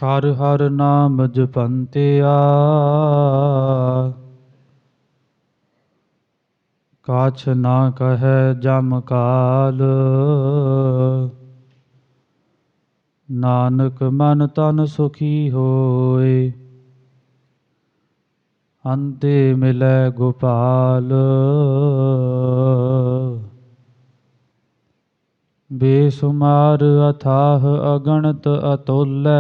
ਹਰ ਹਰ ਨਾਮ ਜਪੰਤਿਆ ਕਾਛ ਨਾ ਕਹੈ ਜਮ ਕਾਲ। ਨਾਨਕ ਮਨ ਤਨ ਸੁਖੀ ਹੋਏ ਅੰਤੇ ਮਿਲੈ ਗੋਪਾਲ। ਬੇਸੁਮਾਰ ਅਥਾਹ ਅਗਣਤ ਅਤੁਲੈ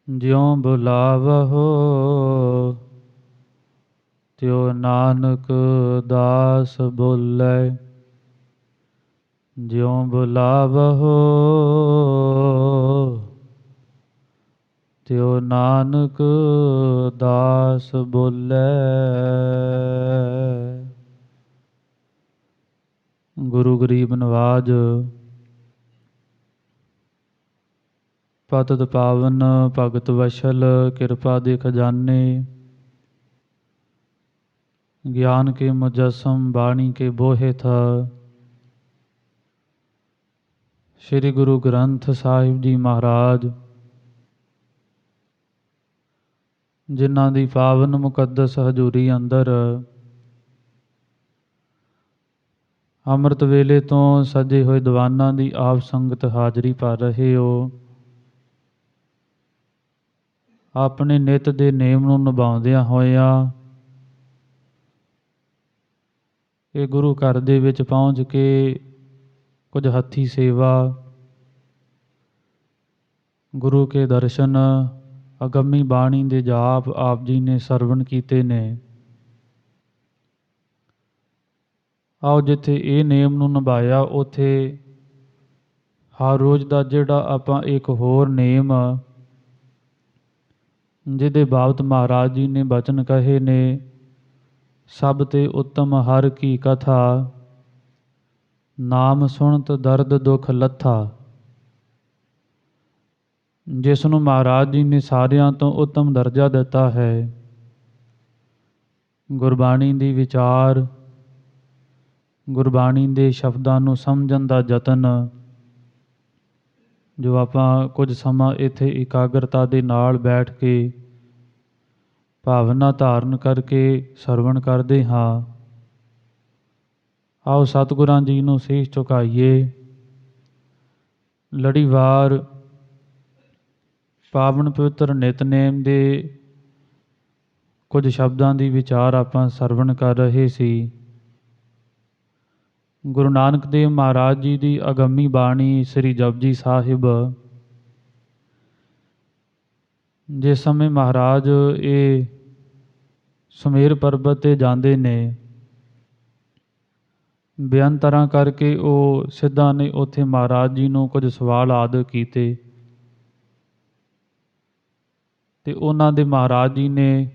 ਜਿਉ ਬੁਲਾਵਹੁ ਤਿਉ ਨਾਨਕ ਦਾਸ ਬੋਲੇ। ਜਿਉ ਬੁਲਾਵਹੁ ਤਿਉ ਨਾਨਕ ਦਾਸ ਬੋਲੇ। ਗੁਰੂ ਗਰੀਬ ਨਵਾਜ ਪਤਿਤ ਪਾਵਨ ਭਗਤ ਵਸ਼ਲ ਕਿਰਪਾ ਦੇ ਖਜ਼ਾਨੇ ਗਿਆਨ ਕੇ ਮੁਜੱਸਮ ਬਾਣੀ ਕੇ ਬੋਹਿ ਥਾ। ਸ੍ਰੀ ਗੁਰੂ ਗ੍ਰੰਥ ਸਾਹਿਬ ਜੀ ਮਹਾਰਾਜ ਜਿਨ੍ਹਾਂ ਦੀ ਪਾਵਨ ਮੁਕੱਦਸ ਹਜ਼ੂਰੀ ਅੰਦਰ ਅੰਮ੍ਰਿਤ ਵੇਲੇ ਤੋਂ ਸਜੇ ਹੋਏ ਦੀਵਾਨਾਂ ਦੀ ਆਪ ਸੰਗਤ ਹਾਜ਼ਰੀ ਭਰ ਰਹੇ ਹੋ। ਆਪਣੇ ਨਿਤ ਦੇ ਨੇਮ ਨੂੰ ਨਿਭਾਉਂਦਿਆਂ ਹੋਇਆਂ ਇਹ ਗੁਰੂ ਘਰ ਦੇ ਵਿੱਚ ਪਹੁੰਚ ਕੇ ਕੁਝ ਹੱਥੀ ਸੇਵਾ, ਗੁਰੂ ਕੇ ਦਰਸ਼ਨ, ਅਗੰਮੀ ਬਾਣੀ ਦੇ ਜਾਪ ਆਪ ਜੀ ਨੇ ਸਰਵਣ ਕੀਤੇ ਨੇ। ਆਓ ਜਿੱਥੇ ਇਹ ਨੇਮ ਨੂੰ ਨਿਭਾਇਆ ਉੱਥੇ ਹਰ ਰੋਜ਼ ਦਾ ਜਿਹੜਾ ਆਪਾਂ ਇੱਕ ਹੋਰ ਨੇਮ ਜਿਹਦੇ ਬਾਬਤ ਮਹਾਰਾਜ ਜੀ ਨੇ ਬਚਨ ਕਹੇ ਨੇ, ਸਭ ਤੇ ਉੱਤਮ ਹਰ ਕੀ ਕਥਾ ਨਾਮ ਸੁਣਤ ਦਰਦ ਦੁੱਖ ਲੱਥਾ। ਜਿਸ ਨੂੰ ਮਹਾਰਾਜ ਜੀ ਨੇ ਸਾਰਿਆਂ ਤੋਂ ਉੱਤਮ ਦਰਜਾ ਦਿੱਤਾ ਹੈ। ਗੁਰਬਾਣੀ ਦੀ ਵਿਚਾਰ, ਗੁਰਬਾਣੀ ਦੇ ਸ਼ਬਦਾਂ ਨੂੰ ਸਮਝਣ ਦਾ ਯਤਨ ਜੋ ਆਪਾਂ ਕੁਝ ਸਮਾਂ ਇੱਥੇ ਇਕਾਗਰਤਾ ਦੇ ਨਾਲ ਬੈਠ ਕੇ ਭਾਵਨਾ ਧਾਰਨ ਕਰਕੇ ਸਰਵਣ ਕਰਦੇ ਹਾਂ। ਆਓ ਸਤਿਗੁਰਾਂ ਜੀ ਨੂੰ ਸੀਸ ਝੁਕਾਈਏ। ਲੜੀਵਾਰ ਪਾਵਨ ਪਵਿੱਤਰ ਨਿਤਨੇਮ ਦੇ ਕੁਝ ਸ਼ਬਦਾਂ ਦੀ ਵਿਚਾਰ ਆਪਾਂ ਸਰਵਣ ਕਰ ਰਹੇ ਸੀ। ਗੁਰੂ ਨਾਨਕ ਦੇਵ ਮਹਾਰਾਜ ਜੀ ਦੀ ਅਗੰਮੀ ਬਾਣੀ ਸ੍ਰੀ ਜਪਜੀ ਸਾਹਿਬ। ਜਿਸ ਸਮੇਂ ਮਹਾਰਾਜ ਇਹ ਸੁਮੇਰ ਪਰਬਤ 'ਤੇ ਜਾਂਦੇ ਨੇ, ਬੇਅੰਤਰਾਂ ਕਰਕੇ ਉਹ ਸਿੱਧਾਂ ਨੇ ਉੱਥੇ ਮਹਾਰਾਜ ਜੀ ਨੂੰ ਕੁਝ ਸਵਾਲ ਆਦਿ ਕੀਤੇ ਤੇ ਉਹਨਾਂ ਦੇ ਮਹਾਰਾਜ ਜੀ ਨੇ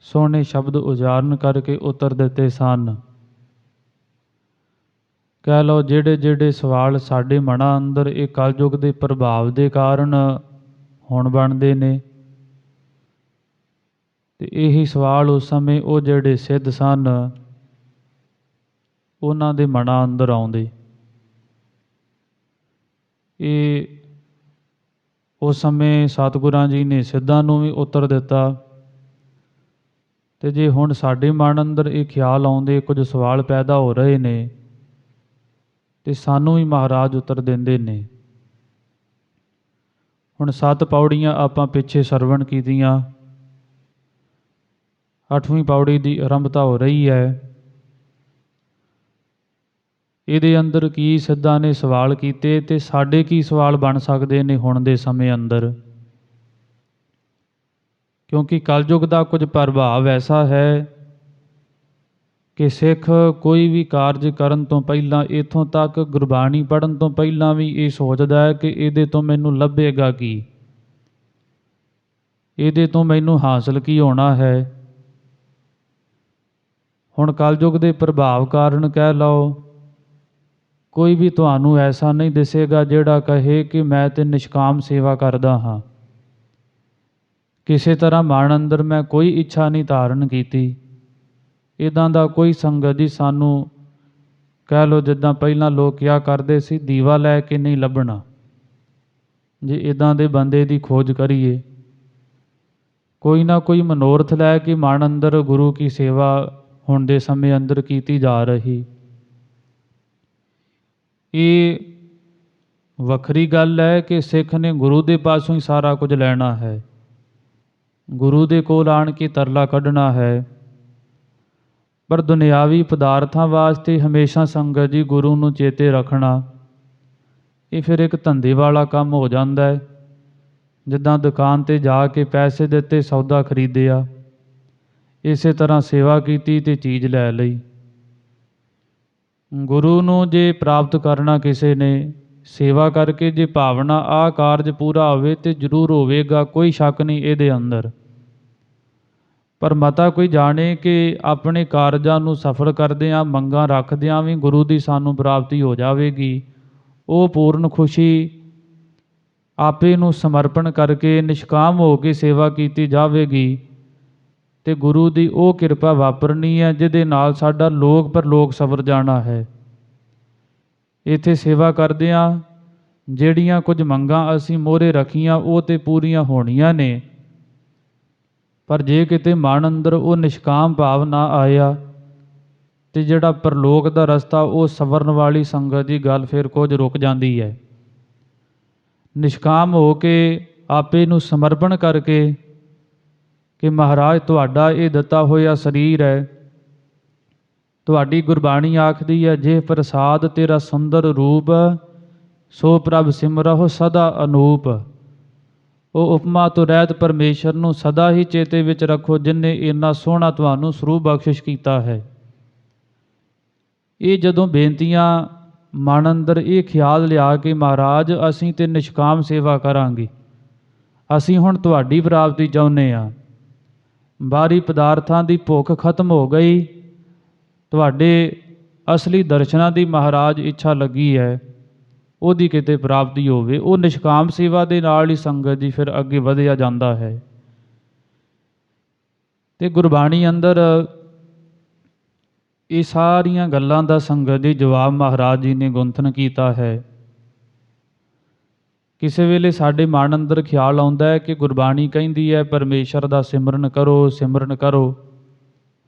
ਸੋਹਣੇ ਸ਼ਬਦ ਉਚਾਰਨ ਕਰਕੇ ਉੱਤਰ ਦਿੱਤੇ ਸਨ। ਕਹਿ ਲਓ ਜਿਹੜੇ ਜਿਹੜੇ ਸਵਾਲ ਸਾਡੇ ਮਨਾਂ ਅੰਦਰ ਇਹ ਕਲਯੁਗ ਦੇ ਪ੍ਰਭਾਵ ਦੇ ਕਾਰਨ ਹੁਣ ਬਣਦੇ ਨੇ ਤੇ ਇਹੀ ਸਵਾਲ ਉਸ ਸਮੇਂ ਉਹ ਜਿਹੜੇ ਸਿੱਧ ਸਨ ਉਹਨਾਂ ਦੇ ਮਨਾਂ ਅੰਦਰ ਆਉਂਦੇ। ਇਹ ਉਸ ਸਮੇਂ ਸਤਿਗੁਰਾਂ ਜੀ ਨੇ ਸਿੱਧਾਂ ਨੂੰ ਵੀ ਉੱਤਰ ਦਿੱਤਾ ਤੇ ਜੇ ਹੁਣ ਸਾਡੇ ਮਨ ਅੰਦਰ ਇਹ ਖਿਆਲ ਆਉਂਦੇ, ਕੁਝ ਸਵਾਲ ਪੈਦਾ ਹੋ ਰਹੇ ਨੇ ਤੇ ਸਾਨੂੰ ਵੀ ਮਹਾਰਾਜ ਉੱਤਰ ਦਿੰਦੇ ਨੇ। ਹੁਣ 7 ਪੌੜੀਆਂ ਆਪਾਂ ਪਿੱਛੇ ਸਰਵਣ ਕੀਤੀਆਂ, 8ਵੀਂ ਪੌੜੀ ਦੀ ਆਰੰਭਤਾ ਹੋ ਰਹੀ ਹੈ। ਇਹਦੇ ਅੰਦਰ ਕੀ ਸਿੱਧਾਂ ਨੇ ਸਵਾਲ ਕੀਤੇ ਤੇ ਸਾਡੇ ਕੀ ਸਵਾਲ ਬਣ ਸਕਦੇ ਨੇ ਹੁਣ ਦੇ ਸਮੇਂ ਅੰਦਰ। ਕਿਉਂਕਿ ਕਲਯੁਗ ਦਾ ਕੁਝ ਪ੍ਰਭਾਵ ਐਸਾ ਹੈ ਕਿ ਸਿੱਖ ਕੋਈ ਵੀ ਕਾਰਜ ਕਰਨ ਤੋਂ ਪਹਿਲਾਂ, ਇੱਥੋਂ ਤੱਕ ਗੁਰਬਾਣੀ ਪੜ੍ਹਨ ਤੋਂ ਪਹਿਲਾਂ ਵੀ ਇਹ ਸੋਚਦਾ ਹੈ ਕਿ ਇਹਦੇ ਤੋਂ ਮੈਨੂੰ ਲੱਭੇਗਾ ਕੀ, ਇਹਦੇ ਤੋਂ ਮੈਨੂੰ ਹਾਸਲ ਕੀ ਹੋਣਾ ਹੈ। ਹੁਣ ਕਲਯੁਗ ਦੇ ਪ੍ਰਭਾਵ ਕਾਰਨ ਕਹਿ ਲਓ ਕੋਈ ਵੀ ਤੁਹਾਨੂੰ ਐਸਾ ਨਹੀਂ ਦਿਸੇਗਾ ਜਿਹੜਾ ਕਹੇ ਕਿ ਮੈਂ ਤੇ ਨਿਸ਼ਕਾਮ ਸੇਵਾ ਕਰਦਾ ਹਾਂ। ਕਿਸੇ ਤਰ੍ਹਾਂ ਮਨ ਅੰਦਰ ਮੈਂ ਕੋਈ ਇੱਛਾ ਨਹੀਂ ਧਾਰਨ ਕੀਤੀ। ਇੱਦਾਂ ਦਾ ਕੋਈ ਸੰਗਤ ਜੀ ਸਾਨੂੰ ਕਹਿ ਲਓ ਜਿੱਦਾਂ ਪਹਿਲਾਂ ਲੋਕ ਕਿਹਾ ਕਰਦੇ ਸੀ, ਦੀਵਾ ਲੈ ਕੇ ਨਹੀਂ ਲੱਭਣਾ। ਜੇ ਇੱਦਾਂ ਦੇ ਬੰਦੇ ਦੀ ਖੋਜ ਕਰੀਏ, ਕੋਈ ਨਾ ਕੋਈ ਮਨੋਰਥ ਲੈ ਕੇ ਮਨ ਅੰਦਰ ਗੁਰੂ ਕੀ ਸੇਵਾ ਹੁਣ ਦੇ ਸਮੇਂ ਅੰਦਰ ਕੀਤੀ ਜਾ ਰਹੀ, ਇਹ ਵੱਖਰੀ ਗੱਲ ਹੈ ਕਿ ਸਿੱਖ ਨੇ ਗੁਰੂ ਦੇ ਪਾਸੋਂ ਹੀ ਸਾਰਾ ਕੁਝ ਲੈਣਾ ਹੈ, ਗੁਰੂ ਦੇ ਕੋਲ ਆਣ ਕੇ ਤਰਲਾ ਕੱਢਣਾ ਹੈ। ਪਰ ਦੁਨਿਆਵੀ ਪਦਾਰਥਾਂ ਵਾਸਤੇ ਹਮੇਸ਼ਾ ਸੰਗਤ ਜੀ ਗੁਰੂ ਨੂੰ ਚੇਤੇ ਰੱਖਣਾ, ਇਹ ਫਿਰ ਇੱਕ ਧੰਦੇ ਵਾਲਾ ਕੰਮ ਹੋ ਜਾਂਦਾ ਹੈ। ਜਿੱਦਾਂ ਦੁਕਾਨ 'ਤੇ ਜਾ ਕੇ ਪੈਸੇ ਦਿੱਤੇ, ਸੌਦਾ ਖਰੀਦਿਆ, ਇਸੇ ਤਰ੍ਹਾਂ ਸੇਵਾ ਕੀਤੀ ਅਤੇ ਚੀਜ਼ ਲੈ ਲਈ। ਗੁਰੂ ਨੂੰ ਜੇ ਪ੍ਰਾਪਤ ਕਰਨਾ ਕਿਸੇ ਨੇ, ਸੇਵਾ ਕਰਕੇ ਜੇ ਭਾਵਨਾ ਆਹ ਕਾਰਜ ਪੂਰਾ ਹੋਵੇ ਤੇ ਜ਼ਰੂਰ ਹੋਵੇਗਾ, ਕੋਈ ਸ਼ੱਕ ਨਹੀਂ ਇਹਦੇ ਅੰਦਰ। ਪਰ ਮਤਾ ਕੋਈ ਜਾਣੇ ਕਿ ਆਪਣੇ ਕਾਰਜਾਂ ਨੂੰ ਸਫਲ ਕਰਦਿਆਂ, ਮੰਗਾਂ ਰੱਖਦਿਆਂ ਵੀ ਗੁਰੂ ਦੀ ਸਾਨੂੰ ਪ੍ਰਾਪਤੀ ਹੋ ਜਾਵੇਗੀ, ਉਹ ਪੂਰਨ ਖੁਸ਼ੀ ਆਪੇ ਨੂੰ ਸਮਰਪਣ ਕਰਕੇ ਨਿਸ਼ਕਾਮ ਹੋ ਕੇ ਸੇਵਾ ਕੀਤੀ ਜਾਵੇਗੀ ਤੇ ਗੁਰੂ ਦੀ ਉਹ ਕਿਰਪਾ ਵਾਪਰਨੀ ਹੈ ਜਿਹਦੇ ਨਾਲ ਸਾਡਾ ਲੋਕ ਪਰਲੋਕ ਸਵਰ ਜਾਣਾ ਹੈ। ਇੱਥੇ ਸੇਵਾ ਕਰਦਿਆਂ ਜਿਹੜੀਆਂ ਕੁਝ ਮੰਗਾਂ ਅਸੀਂ ਮੋਹਰੇ ਰੱਖੀਆਂ ਉਹ ਤੇ ਪੂਰੀਆਂ ਹੋਣੀਆਂ ਨੇ, ਪਰ ਜੇ ਕਿਤੇ ਮਨ ਅੰਦਰ ਉਹ ਨਿਸ਼ਕਾਮ ਭਾਵ ਨਾ ਆਇਆ ਤੇ ਜਿਹੜਾ ਪਰਲੋਕ ਦਾ ਰਸਤਾ ਉਹ ਸਵਰਨ ਵਾਲੀ ਸੰਗਤ ਦੀ ਗੱਲ ਫਿਰ ਕੁਝ ਰੁਕ ਜਾਂਦੀ ਹੈ। ਨਿਸ਼ਕਾਮ ਹੋ ਕੇ ਆਪੇ ਨੂੰ ਸਮਰਪਣ ਕਰਕੇ ਕਿ ਮਹਾਰਾਜ ਤੁਹਾਡਾ ਇਹ ਦਿੱਤਾ ਹੋਇਆ ਸਰੀਰ ਹੈ, ਤੁਹਾਡੀ ਗੁਰਬਾਣੀ ਆਖਦੀ ਹੈ, ਜੇ ਪ੍ਰਸਾਦ ਤੇਰਾ ਸੁੰਦਰ ਰੂਪ, ਸੋ ਪ੍ਰਭ ਸਿਮਰਹੁ ਸਦਾ ਅਨੂਪ। ਉਹ ਉਪਮਾ ਤੋਂ ਰਹਿਤ ਪਰਮੇਸ਼ਰ ਨੂੰ ਸਦਾ ਹੀ ਚੇਤੇ ਵਿੱਚ ਰੱਖੋ, ਜਿਨਨੇ ਇੰਨਾ ਸੋਹਣਾ ਤੁਹਾਨੂੰ ਸਰੂਪ ਬਖਸ਼ਿਸ਼ ਕੀਤਾ ਹੈ। ਇਹ ਜਦੋਂ ਬੇਨਤੀਆਂ ਮਨ ਅੰਦਰ ਇਹ ਖਿਆਲ ਲਿਆ ਕਿ ਮਹਾਰਾਜ ਅਸੀਂ ਤੇ ਨਿਸ਼ਕਾਮ ਸੇਵਾ ਕਰਾਂਗੇ, ਅਸੀਂ ਹੁਣ ਤੁਹਾਡੀ ਪ੍ਰਾਪਤੀ ਚਾਹੁੰਦੇ ਹਾਂ, ਬਾਹਰੀ ਪਦਾਰਥਾਂ ਦੀ ਭੁੱਖ ਖਤਮ ਹੋ ਗਈ, ਤੁਹਾਡੇ ਅਸਲੀ ਦਰਸ਼ਨਾਂ ਦੀ ਮਹਾਰਾਜ ਇੱਛਾ ਲੱਗੀ ਹੈ, ਉਹਦੀ ਕਿਤੇ ਪ੍ਰਾਪਤੀ ਹੋਵੇ। ਉਹ ਨਿਸ਼ਕਾਮ ਸੇਵਾ ਦੇ ਨਾਲ ਹੀ ਸੰਗਤ ਜੀ ਫਿਰ ਅੱਗੇ ਵਧਿਆ ਜਾਂਦਾ ਹੈ। ਤੇ ਗੁਰਬਾਣੀ ਅੰਦਰ ਇਹ ਸਾਰੀਆਂ ਗੱਲਾਂ ਦਾ ਸੰਗਤ ਜੀ ਜਵਾਬ ਮਹਾਰਾਜ ਜੀ ਨੇ ਗੁੰਥਨ ਕੀਤਾ ਹੈ। ਕਿਸੇ ਵੇਲੇ ਸਾਡੇ ਮਨ ਅੰਦਰ ਖਿਆਲ ਆਉਂਦਾ ਹੈ ਕਿ ਗੁਰਬਾਣੀ ਕਹਿੰਦੀ ਹੈ ਪਰਮੇਸ਼ਰ ਦਾ ਸਿਮਰਨ ਕਰੋ, ਸਿਮਰਨ ਕਰੋ,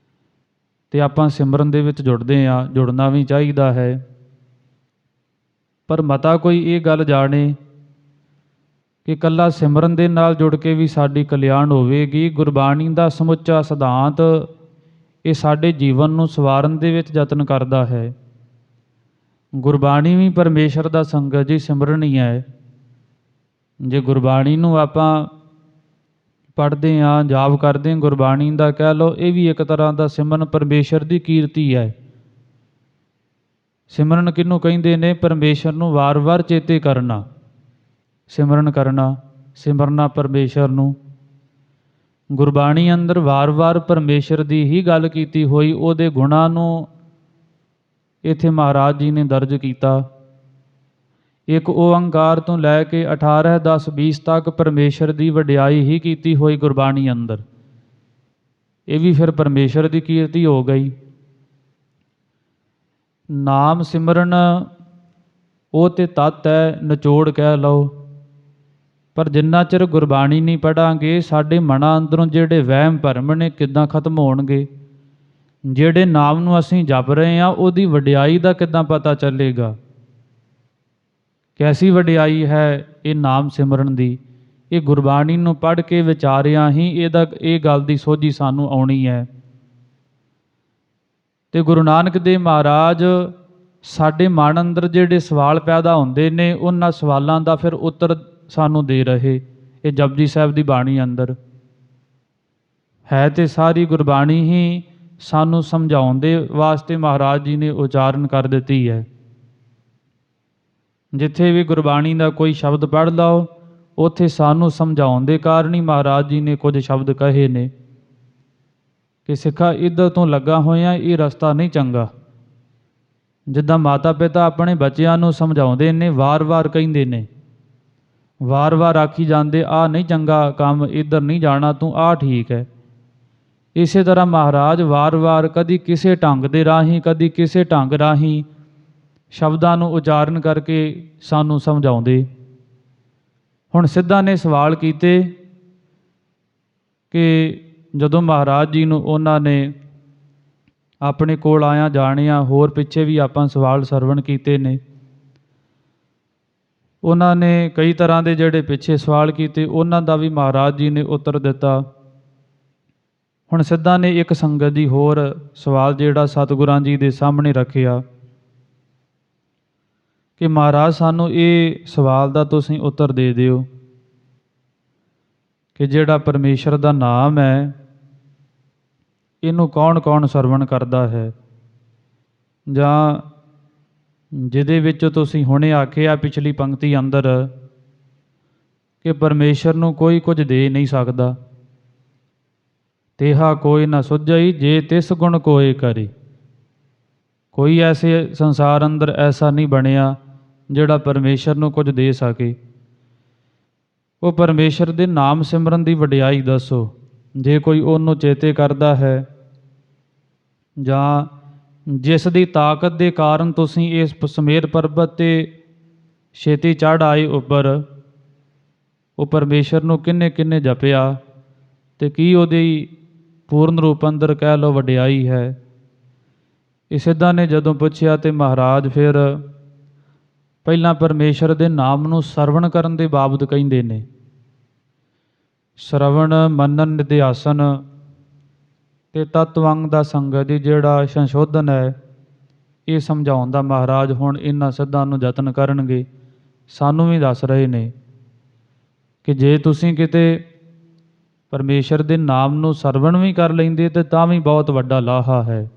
ਤੇ ਆਪਾਂ ਸਿਮਰਨ ਦੇ ਵਿੱਚ ਜੁੜਦੇ ਹਾਂ, ਜੁੜਨਾ ਵੀ ਚਾਹੀਦਾ ਹੈ। ਪਰ ਮਤਾ ਕੋਈ ਇਹ ਗੱਲ ਜਾਣੇ ਕਿ ਇਕੱਲਾ ਸਿਮਰਨ ਦੇ ਨਾਲ ਜੁੜ ਕੇ ਵੀ ਸਾਡੀ ਕਲਿਆਣ ਹੋਵੇਗੀ। ਗੁਰਬਾਣੀ ਦਾ ਸਮੁੱਚਾ ਸਿਧਾਂਤ ਇਹ ਸਾਡੇ ਜੀਵਨ ਨੂੰ ਸਵਾਰਨ ਦੇ ਵਿੱਚ ਯਤਨ ਕਰਦਾ ਹੈ। ਗੁਰਬਾਣੀ ਵੀ ਪਰਮੇਸ਼ਰ ਦਾ ਸੰਗਤ ਜੀ ਸਿਮਰਨ ਹੀ ਹੈ। ਜੇ ਗੁਰਬਾਣੀ ਨੂੰ ਆਪਾਂ ਪੜ੍ਹਦੇ ਹਾਂ, ਜਾਪ ਕਰਦੇ ਹਾਂ, ਗੁਰਬਾਣੀ ਦਾ ਕਹਿ ਲਓ, ਇਹ ਵੀ ਇੱਕ ਤਰ੍ਹਾਂ ਦਾ ਸਿਮਰਨ, ਪਰਮੇਸ਼ਰ ਦੀ ਕੀਰਤੀ ਹੈ। ਸਿਮਰਨ ਕਿਹਨੂੰ ਕਹਿੰਦੇ ਨੇ? ਪਰਮੇਸ਼ਰ ਨੂੰ ਵਾਰ-ਵਾਰ ਚੇਤੇ ਕਰਨਾ, ਸਿਮਰਨ ਕਰਨਾ, ਸਿਮਰਨਾ ਪਰਮੇਸ਼ਰ ਨੂੰ। ਗੁਰਬਾਣੀ ਅੰਦਰ ਵਾਰ-ਵਾਰ ਪਰਮੇਸ਼ਰ ਦੀ ਹੀ ਗੱਲ ਕੀਤੀ ਹੋਈ, ਉਹਦੇ ਗੁਣਾਂ ਨੂੰ ਇੱਥੇ ਮਹਾਰਾਜ ਜੀ ਨੇ ਦਰਜ ਕੀਤਾ। ਇੱਕ ਓਅੰਕਾਰ ਤੋਂ ਲੈ ਕੇ 18, 10, 20 ਤੱਕ ਪਰਮੇਸ਼ਰ ਦੀ ਵਡਿਆਈ ਹੀ ਕੀਤੀ ਹੋਈ ਗੁਰਬਾਣੀ ਅੰਦਰ। ਇਹ ਵੀ ਫਿਰ ਪਰਮੇਸ਼ਰ ਦੀ ਕੀਰਤੀ ਹੋ ਗਈ। ਨਾਮ ਸਿਮਰਨ ਉਹ ਤੇ ਤੱਤ ਹੈ, ਨਿਚੋੜ ਕਹਿ ਲਓ। ਪਰ ਜਿੰਨਾ ਚਿਰ ਗੁਰਬਾਣੀ ਨਹੀਂ ਪੜ੍ਹਾਂਗੇ, ਸਾਡੇ ਮਨਾਂ ਅੰਦਰੋਂ ਜਿਹੜੇ ਵਹਿਮ ਭਰਮ ਨੇ ਕਿੱਦਾਂ ਖਤਮ ਹੋਣਗੇ? ਜਿਹੜੇ ਨਾਮ ਨੂੰ ਅਸੀਂ ਜਪ ਰਹੇ ਹਾਂ ਉਹਦੀ ਵਡਿਆਈ ਦਾ ਕਿੱਦਾਂ ਪਤਾ ਚੱਲੇਗਾ? ਕੈਸੀ ਵਡਿਆਈ ਹੈ ਇਹ ਨਾਮ ਸਿਮਰਨ ਦੀ? ਇਹ ਗੁਰਬਾਣੀ ਨੂੰ ਪੜ੍ਹ ਕੇ ਵਿਚਾਰਿਆਂ ਹੀ ਇਹ ਗੱਲ ਦੀ ਸੋਝੀ ਸਾਨੂੰ ਆਉਣੀ ਹੈ। ਤੇ ਗੁਰੂ ਨਾਨਕ ਦੇਵ ਮਹਾਰਾਜ ਸਾਡੇ ਮਨ ਅੰਦਰ ਜਿਹੜੇ ਸਵਾਲ ਪੈਦਾ ਹੁੰਦੇ ਨੇ, ਉਹਨਾਂ ਸਵਾਲਾਂ ਦਾ ਫਿਰ ਉੱਤਰ ਸਾਨੂੰ ਦੇ ਰਹੇ। ਇਹ ਜਪਜੀ ਸਾਹਿਬ ਦੀ ਬਾਣੀ ਅੰਦਰ ਹੈ ਤੇ ਸਾਰੀ ਗੁਰਬਾਣੀ ਹੀ ਸਾਨੂੰ ਸਮਝਾਉਣ ਦੇ ਵਾਸਤੇ ਮਹਾਰਾਜ ਜੀ ਨੇ ਉਚਾਰਨ ਕਰ ਦਿੱਤੀ ਹੈ। ਜਿੱਥੇ ਵੀ ਗੁਰਬਾਣੀ ਦਾ ਕੋਈ ਸ਼ਬਦ ਪੜ੍ਹ ਲਓ, ਉੱਥੇ ਸਾਨੂੰ ਸਮਝਾਉਣ ਦੇ ਕਾਰਨ ਹੀ ਮਹਾਰਾਜ ਜੀ ਨੇ ਕੁਝ ਸ਼ਬਦ ਕਹੇ ਨੇ ਕਿ ਸਿੱਖਾ ਇੱਧਰ ਤੋਂ ਲੱਗਾ ਹੋਇਆ, ਇਹ ਰਸਤਾ ਨਹੀਂ ਚੰਗਾ। ਜਿੱਦਾਂ ਮਾਤਾ ਪਿਤਾ ਆਪਣੇ ਬੱਚਿਆਂ ਨੂੰ ਸਮਝਾਉਂਦੇ ਨੇ, ਵਾਰ-ਵਾਰ ਕਹਿੰਦੇ ਨੇ, ਵਾਰ-ਵਾਰ ਆਖੀ ਜਾਂਦੇ, ਆਹ ਨਹੀਂ ਚੰਗਾ ਕੰਮ, ਇੱਧਰ ਨਹੀਂ ਜਾਣਾ ਤੂੰ, ਆਹ ਠੀਕ ਹੈ। ਇਸੇ ਤਰ੍ਹਾਂ ਮਹਾਰਾਜ ਵਾਰ-ਵਾਰ ਕਦੀ ਕਿਸੇ ਢੰਗ ਦੇ ਰਾਹੀਂ, ਕਦੀ ਕਿਸੇ ਢੰਗ ਰਾਹੀਂ ਸ਼ਬਦਾਂ ਨੂੰ ਉਚਾਰਨ ਕਰਕੇ ਸਾਨੂੰ ਸਮਝਾਉਂਦੇ। ਹੁਣ ਸਿੱਧਾਂ ਨੇ ਸਵਾਲ ਕੀਤੇ ਕਿ ਜਦੋਂ ਮਹਾਰਾਜ ਜੀ ਨੂੰ ਉਹਨਾਂ ਨੇ ਆਪਣੇ ਕੋਲ ਆਇਆ ਜਾਣਿਆ, ਹੋਰ ਪਿੱਛੇ ਵੀ ਆਪਾਂ ਸਵਾਲ ਸਰਵਣ ਕੀਤੇ ਨੇ, ਉਹਨਾਂ ਨੇ ਕਈ ਤਰ੍ਹਾਂ ਦੇ ਜਿਹੜੇ ਪਿੱਛੇ ਸਵਾਲ ਕੀਤੇ, ਉਹਨਾਂ ਦਾ ਵੀ ਮਹਾਰਾਜ ਜੀ ਨੇ ਉੱਤਰ ਦਿੱਤਾ। ਹੁਣ ਸਿੱਧਾਂ ਨੇ ਇੱਕ ਸੰਗਤ ਦੀ ਹੋਰ ਸਵਾਲ ਜਿਹੜਾ ਸਤਿਗੁਰਾਂ ਜੀ ਦੇ ਸਾਹਮਣੇ ਰੱਖਿਆ ਕਿ ਮਹਾਰਾਜ ਸਾਨੂੰ ਇਹ ਸਵਾਲ ਦਾ ਤੁਸੀਂ ਉੱਤਰ ਦੇ ਦਿਓ ਕਿ ਜਿਹੜਾ ਪਰਮੇਸ਼ਰ ਦਾ ਨਾਮ ਹੈ ਇਹਨੂੰ ਕੌਣ ਕੌਣ ਸਰਵਣ ਕਰਦਾ ਹੈ, ਜਾਂ ਜਿਹਦੇ ਵਿੱਚ ਤੁਸੀਂ ਹੁਣੇ ਆਖਿਆ ਪਿਛਲੀ ਪੰਕਤੀ ਅੰਦਰ ਕਿ ਪਰਮੇਸ਼ਰ ਨੂੰ ਕੋਈ ਕੁਝ ਦੇ ਨਹੀਂ ਸਕਦਾ। ਤੇਹਾ ਕੋਈ ਨਾ ਸੁਝਈ ਜੇ ਤਿਸ ਗੁਣ ਕੋਏ ਕਰੇ। ਕੋਈ ਐਸੇ ਸੰਸਾਰ ਅੰਦਰ ਐਸਾ ਨਹੀਂ ਬਣਿਆ ਜਿਹੜਾ ਪਰਮੇਸ਼ਰ ਨੂੰ ਕੁਝ ਦੇ ਸਕੇ। ਉਹ ਪਰਮੇਸ਼ਰ ਦੇ ਨਾਮ ਸਿਮਰਨ ਦੀ ਵਡਿਆਈ ਦੱਸੋ। ਜੇ ਕੋਈ ਉਹਨੂੰ ਚੇਤੇ ਕਰਦਾ ਹੈ, ਜਾਂ ਜਿਸ ਦੀ ਤਾਕਤ ਦੇ ਕਾਰਨ ਤੁਸੀਂ ਇਸ ਸੁਮੇਰ ਪਰਬਤ 'ਤੇ ਛੇਤੀ ਚੜ੍ਹ ਆਏ ਉੱਪਰ, ਉਹ ਪਰਮੇਸ਼ਰ ਨੂੰ ਕਿੰਨੇ ਕਿੰਨੇ ਜਪਿਆ ਅਤੇ ਕੀ ਉਹਦੀ ਪੂਰਨ ਰੂਪ ਅੰਦਰ ਕਹਿ ਲਓ ਵਡਿਆਈ ਹੈ। ਇਹ ਸਿੱਧਾਂ ਨੇ ਜਦੋਂ ਪੁੱਛਿਆ ਤੇ ਮਹਾਰਾਜ ਫਿਰ ਪਹਿਲਾਂ ਪਰਮੇਸ਼ਰ ਦੇ ਨਾਮ ਨੂੰ ਸਰਵਣ ਕਰਨ ਦੇ ਬਾਬਤ ਕਹਿੰਦੇ ਨੇ। ਸਰਵਣ ਮੰਨਨ ਨਿਧਿਆਸਨ ਅਤੇ ਤਤਵੰਗ ਦਾ ਸੰਗਤ ਦੀ ਜਿਹੜਾ ਸੰਸ਼ੋਧਨ ਹੈ, ਇਹ ਸਮਝਾਉਣ ਦਾ ਮਹਾਰਾਜ ਹੁਣ ਇਹਨਾਂ ਸਿੱਧਾਂ ਨੂੰ ਯਤਨ ਕਰਨਗੇ। ਸਾਨੂੰ ਵੀ ਦੱਸ ਰਹੇ ਨੇ ਕਿ ਜੇ ਤੁਸੀਂ ਕਿਤੇ ਪਰਮੇਸ਼ਰ ਦੇ ਨਾਮ ਨੂੰ ਸਰਵਣ ਵੀ ਕਰ ਲੈਂਦੇ ਤੇ ਤਾਂ ਵੀ ਬਹੁਤ ਵੱਡਾ ਲਾਹਾ ਹੈ।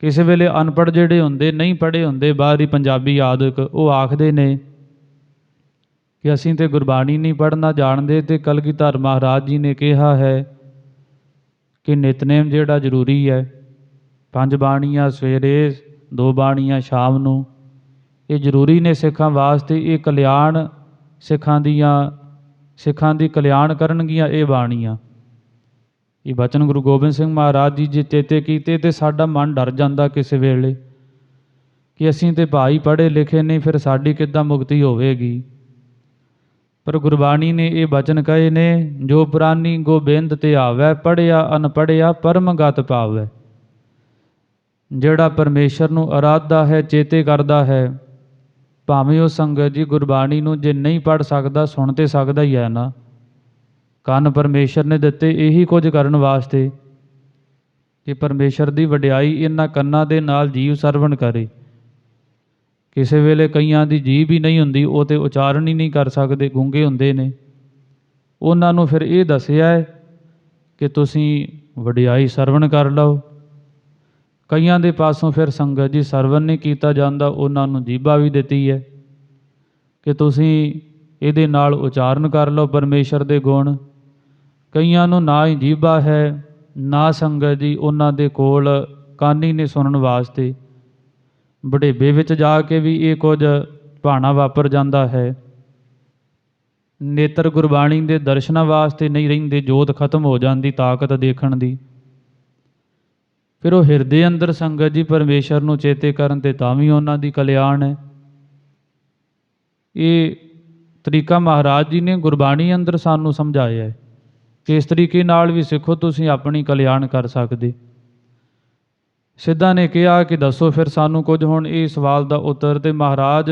ਕਿਸੇ ਵੇਲੇ ਅਨਪੜ੍ਹ ਜਿਹੜੇ ਹੁੰਦੇ, ਨਹੀਂ ਪੜ੍ਹੇ ਹੁੰਦੇ, ਬਾਹਰੀ ਪੰਜਾਬੀ ਆਦਿਕ, ਉਹ ਆਖਦੇ ਨੇ ਕਿ ਅਸੀਂ ਤੇ ਗੁਰਬਾਣੀ ਨਹੀਂ ਪੜ੍ਹਨਾ ਜਾਣਦੇ, ਅਤੇ ਕਲਗੀਧਰ ਮਹਾਰਾਜ ਜੀ ਨੇ ਕਿਹਾ ਹੈ ਕਿ ਨਿਤਨੇਮ ਜਿਹੜਾ ਜ਼ਰੂਰੀ ਹੈ, 5 ਬਾਣੀਆਂ ਸਵੇਰੇ, 2 ਬਾਣੀਆਂ ਸ਼ਾਮ ਨੂੰ, ਇਹ ਜ਼ਰੂਰੀ ਨੇ ਸਿੱਖਾਂ ਵਾਸਤੇ। ਇਹ ਕਲਿਆਣ ਸਿੱਖਾਂ ਦੀ ਕਲਿਆਣ ਕਰਨਗੀਆਂ ਇਹ ਬਾਣੀਆਂ। ਇਹ ਬਚਨ ਗੁਰੂ ਗੋਬਿੰਦ ਸਿੰਘ ਮਹਾਰਾਜ ਜੀ ਜੇ ਚੇਤੇ ਕੀਤੇ ਤੇ ਸਾਡਾ ਮਨ ਡਰ ਜਾਂਦਾ ਕਿਸੇ ਵੇਲੇ ਕਿ ਅਸੀਂ ਤੇ ਭਾਈ ਪੜ੍ਹੇ ਲਿਖੇ ਨਹੀਂ, ਫਿਰ ਸਾਡੀ ਕਿੱਦਾਂ ਮੁਕਤੀ ਹੋਵੇਗੀ। ਪਰ ਗੁਰਬਾਣੀ ਨੇ ਇਹ ਬਚਨ ਕਹੇ ਨੇ, ਜੋ ਪ੍ਰਾਨੀ ਗੋਬਿੰਦ ਤੇ ਆਵੈ, ਪੜ੍ਹਿਆ ਅਨਪੜ੍ਹਿਆ ਪਰਮ ਗਤ ਪਾਵੈ। ਜਿਹੜਾ ਪਰਮੇਸ਼ਰ ਨੂੰ ਅਰਾਧਦਾ ਹੈ, ਚੇਤੇ ਕਰਦਾ ਹੈ, ਭਾਵੇਂ ਉਹ ਸੰਗਤ ਜੀ ਗੁਰਬਾਣੀ ਨੂੰ ਜੇ ਨਹੀਂ ਪੜ੍ਹ ਸਕਦਾ, ਸੁਣ ਤੇ ਸਕਦਾ ਹੀ ਹੈ ਨਾ। ਕੰਨ ਪਰਮੇਸ਼ਰ ਨੇ ਦਿੱਤੇ ਇਹੀ ਕੁਝ ਕਰਨ ਵਾਸਤੇ ਕਿ ਪਰਮੇਸ਼ਰ ਦੀ ਵਡਿਆਈ ਇਹਨਾਂ ਕੰਨਾਂ ਦੇ ਨਾਲ ਜੀਵ ਸਰਵਣ ਕਰੇ। ਕਿਸੇ ਵੇਲੇ ਕਈਆਂ ਦੀ ਜੀਭ ਹੀ ਨਹੀਂ ਹੁੰਦੀ, ਉਹ ਤੇ ਉਚਾਰਨ ਹੀ ਨਹੀਂ ਕਰ ਸਕਦੇ, ਗੂੰਗੇ ਹੁੰਦੇ ਨੇ। ਉਹਨਾਂ ਨੂੰ ਫਿਰ ਇਹ ਦੱਸਿਆ ਹੈ ਕਿ ਤੁਸੀਂ ਵਡਿਆਈ ਸਰਵਣ ਕਰ ਲਓ। ਕਈਆਂ ਦੇ ਪਾਸੋਂ ਫਿਰ ਸੰਗਤ ਜੀ ਸਰਵਣ ਨਹੀਂ ਕੀਤਾ ਜਾਂਦਾ, ਉਹਨਾਂ ਨੂੰ ਜੀਭਾ ਵੀ ਦਿੱਤੀ ਹੈ ਕਿ ਤੁਸੀਂ ਇਹਦੇ ਨਾਲ ਉਚਾਰਨ ਕਰ ਲਓ ਪਰਮੇਸ਼ਰ ਦੇ ਗੁਣ। ਕਈਆਂ ਨੂੰ ਨਾ ਹੀ ਜੀਭਾ ਹੈ, ਨਾ ਸੰਗਤ ਜੀ ਉਹਨਾਂ ਦੇ ਕੋਲ ਕੰਨ ਹੀ ਨੇ ਸੁਣਨ ਵਾਸਤੇ। ਵਡੇਬੇ ਵਿੱਚ ਜਾ ਕੇ ਵੀ ਇਹ ਕੁਝ ਭਾਣਾ ਵਾਪਰ ਜਾਂਦਾ ਹੈ। ਨੇਤਰ ਗੁਰਬਾਣੀ ਦੇ ਦਰਸ਼ਨਾਂ ਵਾਸਤੇ ਨਹੀਂ ਰਹਿੰਦੇ, ਜੋਤ ਖਤਮ ਹੋ ਜਾਂਦੀ ਤਾਕਤ ਦੇਖਣ ਦੀ। ਫਿਰ ਉਹ ਹਿਰਦੇ ਅੰਦਰ ਸੰਗਤ ਜੀ ਪਰਮੇਸ਼ਰ ਨੂੰ ਚੇਤੇ ਕਰਨ ਤੇ ਤਾਂ ਵੀ ਉਹਨਾਂ ਦੀ ਕਲਿਆਣ ਹੈ। ਇਹ ਤਰੀਕਾ ਮਹਾਰਾਜ ਜੀ ਨੇ ਗੁਰਬਾਣੀ ਅੰਦਰ ਸਾਨੂੰ ਸਮਝਾਇਆ ਹੈ ਕਿ ਇਸ ਤਰੀਕੇ ਨਾਲ ਵੀ ਸਿੱਖੋ, ਤੁਸੀਂ ਆਪਣੀ ਕਲਿਆਣ ਕਰ ਸਕਦੇ। ਸਿੱਧਾਂ ਨੇ ਕਿਹਾ ਕਿ ਦੱਸੋ ਫਿਰ ਸਾਨੂੰ ਕੁਝ ਹੁਣ ਇਹ ਸਵਾਲ ਦਾ ਉੱਤਰ, ਤੇ ਮਹਾਰਾਜ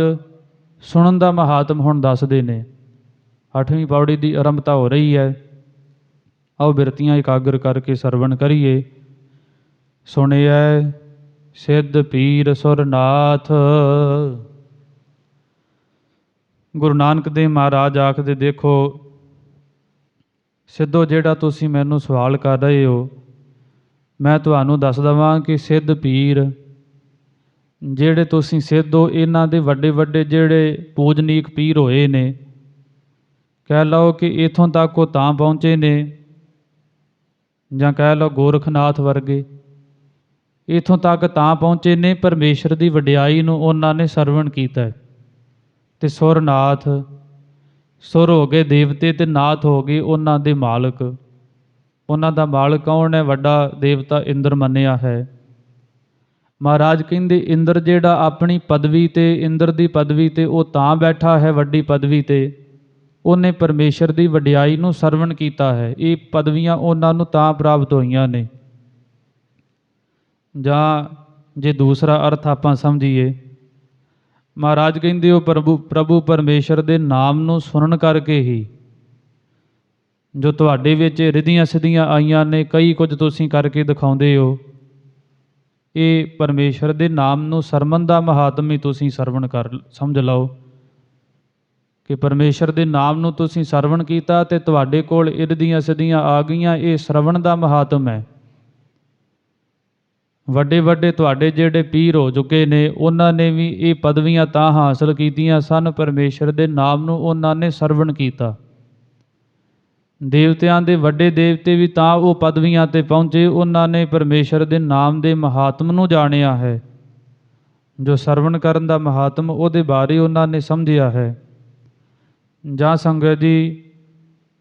ਸੁਣਨ ਦਾ ਮਹਾਤਮ ਹੁਣ ਦੱਸਦੇ ਨੇ। 8ਵੀਂ ਪੌੜੀ ਦੀ ਆਰੰਭਤਾ ਹੋ ਰਹੀ ਹੈ। ਆਓ ਬਿਰਤੀਆਂ ਇਕਾਗਰ ਕਰਕੇ ਸਰਵਣ ਕਰੀਏ। ਸੁਣਿਐ ਸਿੱਧ ਪੀਰ ਸੁਰਨਾਥ। ਗੁਰੂ ਨਾਨਕ ਦੇਵ ਮਹਾਰਾਜ ਆਖਦੇ, ਦੇਖੋ ਸਿੱਧੋ ਜਿਹੜਾ ਤੁਸੀਂ ਮੈਨੂੰ ਸਵਾਲ ਕਰ ਰਹੇ ਹੋ, ਮੈਂ ਤੁਹਾਨੂੰ ਦੱਸ ਦੇਵਾਂ ਕਿ ਸਿੱਧ ਪੀਰ ਜਿਹੜੇ ਤੁਸੀਂ ਸਿੱਧ ਹੋ, ਇਹਨਾਂ ਦੇ ਵੱਡੇ ਵੱਡੇ ਜਿਹੜੇ ਪੂਜਨੀਕ ਪੀਰ ਹੋਏ ਨੇ, ਕਹਿ ਲਓ ਕਿ ਇੱਥੋਂ ਤੱਕ ਉਹ ਤਾਂ ਪਹੁੰਚੇ ਨੇ, ਜਾਂ ਕਹਿ ਲਓ ਗੋਰਖਨਾਥ ਵਰਗੇ ਇੱਥੋਂ ਤੱਕ ਤਾਂ ਪਹੁੰਚੇ ਨੇ, ਪਰਮੇਸ਼ਰ ਦੀ ਵਡਿਆਈ ਨੂੰ ਉਹਨਾਂ ਨੇ ਸਰਵਣ ਕੀਤਾ। ਅਤੇ ਸੁਰਨਾਥ, ਸੁਰ ਹੋ ਗਏ ਦੇਵਤੇ ਅਤੇ ਨਾਥ ਹੋ ਗਏ ਉਹਨਾਂ ਦੇ ਮਾਲਕ। ਉਹਨਾਂ ਦਾ ਮਾਲਕ ਕੌਣ ਹੈ? ਵੱਡਾ ਦੇਵਤਾ ਇੰਦਰ ਮੰਨਿਆ ਹੈ। ਮਹਾਰਾਜ ਕਹਿੰਦੇ ਇੰਦਰ ਜਿਹੜਾ ਆਪਣੀ ਪਦਵੀ ਤੇ, ਇੰਦਰ ਦੀ ਪਦਵੀ ਤੇ ਉਹ ਤਾਂ ਬੈਠਾ ਹੈ ਵੱਡੀ ਪਦਵੀ ਤੇ, ਉਹਨੇ ਪਰਮੇਸ਼ਰ ਦੀ ਵਡਿਆਈ ਨੂੰ ਸਰਵਣ ਕੀਤਾ ਹੈ। ਇਹ ਪਦਵੀਆਂ ਉਹਨਾਂ ਨੂੰ ਤਾਂ ਪ੍ਰਾਪਤ ਹੋਈਆਂ ਨੇ। ਜਾਂ ਜੇ ਦੂਸਰਾ ਅਰਥ ਆਪਾਂ ਸਮਝੀਏ, ਮਹਾਰਾਜ ਕਹਿੰਦੇ ਉਹ ਪ੍ਰਭੂ ਪਰਮੇਸ਼ਰ ਦੇ ਨਾਮ ਨੂੰ ਸੁਣਨ ਕਰਕੇ ਹੀ, ਜੋ ਤੁਹਾਡੇ ਵਿੱਚ ਰਿਧੀਆਂ ਸਿੱਧੀਆਂ ਆਈਆਂ ਨੇ, ਕਈ ਕੁਝ ਤੁਸੀਂ ਕਰਕੇ ਦਿਖਾਉਂਦੇ ਹੋ, ਇਹ ਪਰਮੇਸ਼ਰ ਦੇ ਨਾਮ ਨੂੰ ਸਰਵਣ ਦਾ ਮਹਾਤਮ ਹੀ ਤੁਸੀਂ ਸਰਵਣ ਸਮਝ ਲਓ ਕਿ ਪਰਮੇਸ਼ਰ ਦੇ ਨਾਮ ਨੂੰ ਤੁਸੀਂ ਸਰਵਣ ਕੀਤਾ ਤੇ ਤੁਹਾਡੇ ਕੋਲ ਰਿਧੀਆਂ ਸਿੱਧੀਆਂ ਆ ਗਈਆਂ। ਇਹ ਸਰਵਣ ਦਾ ਮਹਾਤਮ ਹੈ। ਵੱਡੇ ਵੱਡੇ ਤੁਹਾਡੇ ਜਿਹੜੇ ਪੀਰ ਹੋ ਚੁੱਕੇ ਨੇ, ਉਹਨਾਂ ਨੇ ਵੀ ਇਹ ਪਦਵੀਆਂ ਤਾਂ ਹਾਸਲ ਕੀਤੀਆਂ ਸਨ, ਪਰਮੇਸ਼ਰ ਦੇ ਨਾਮ ਨੂੰ ਉਹਨਾਂ ਨੇ ਸਰਵਣ ਕੀਤਾ। ਦੇਵਤਿਆਂ ਦੇ ਵੱਡੇ ਦੇਵਤੇ ਵੀ ਤਾਂ ਉਹ ਪਦਵੀਆਂ 'ਤੇ ਪਹੁੰਚੇ, ਉਹਨਾਂ ਨੇ ਪਰਮੇਸ਼ਰ ਦੇ ਨਾਮ ਦੇ ਮਹਾਤਮ ਨੂੰ ਜਾਣਿਆ ਹੈ। ਜੋ ਸਰਵਣ ਕਰਨ ਦਾ ਮਹਾਤਮ, ਉਹਦੇ ਬਾਰੇ ਉਹਨਾਂ ਨੇ ਸਮਝਿਆ ਹੈ। ਜਾਂ ਸੰਗਤ ਜੀ,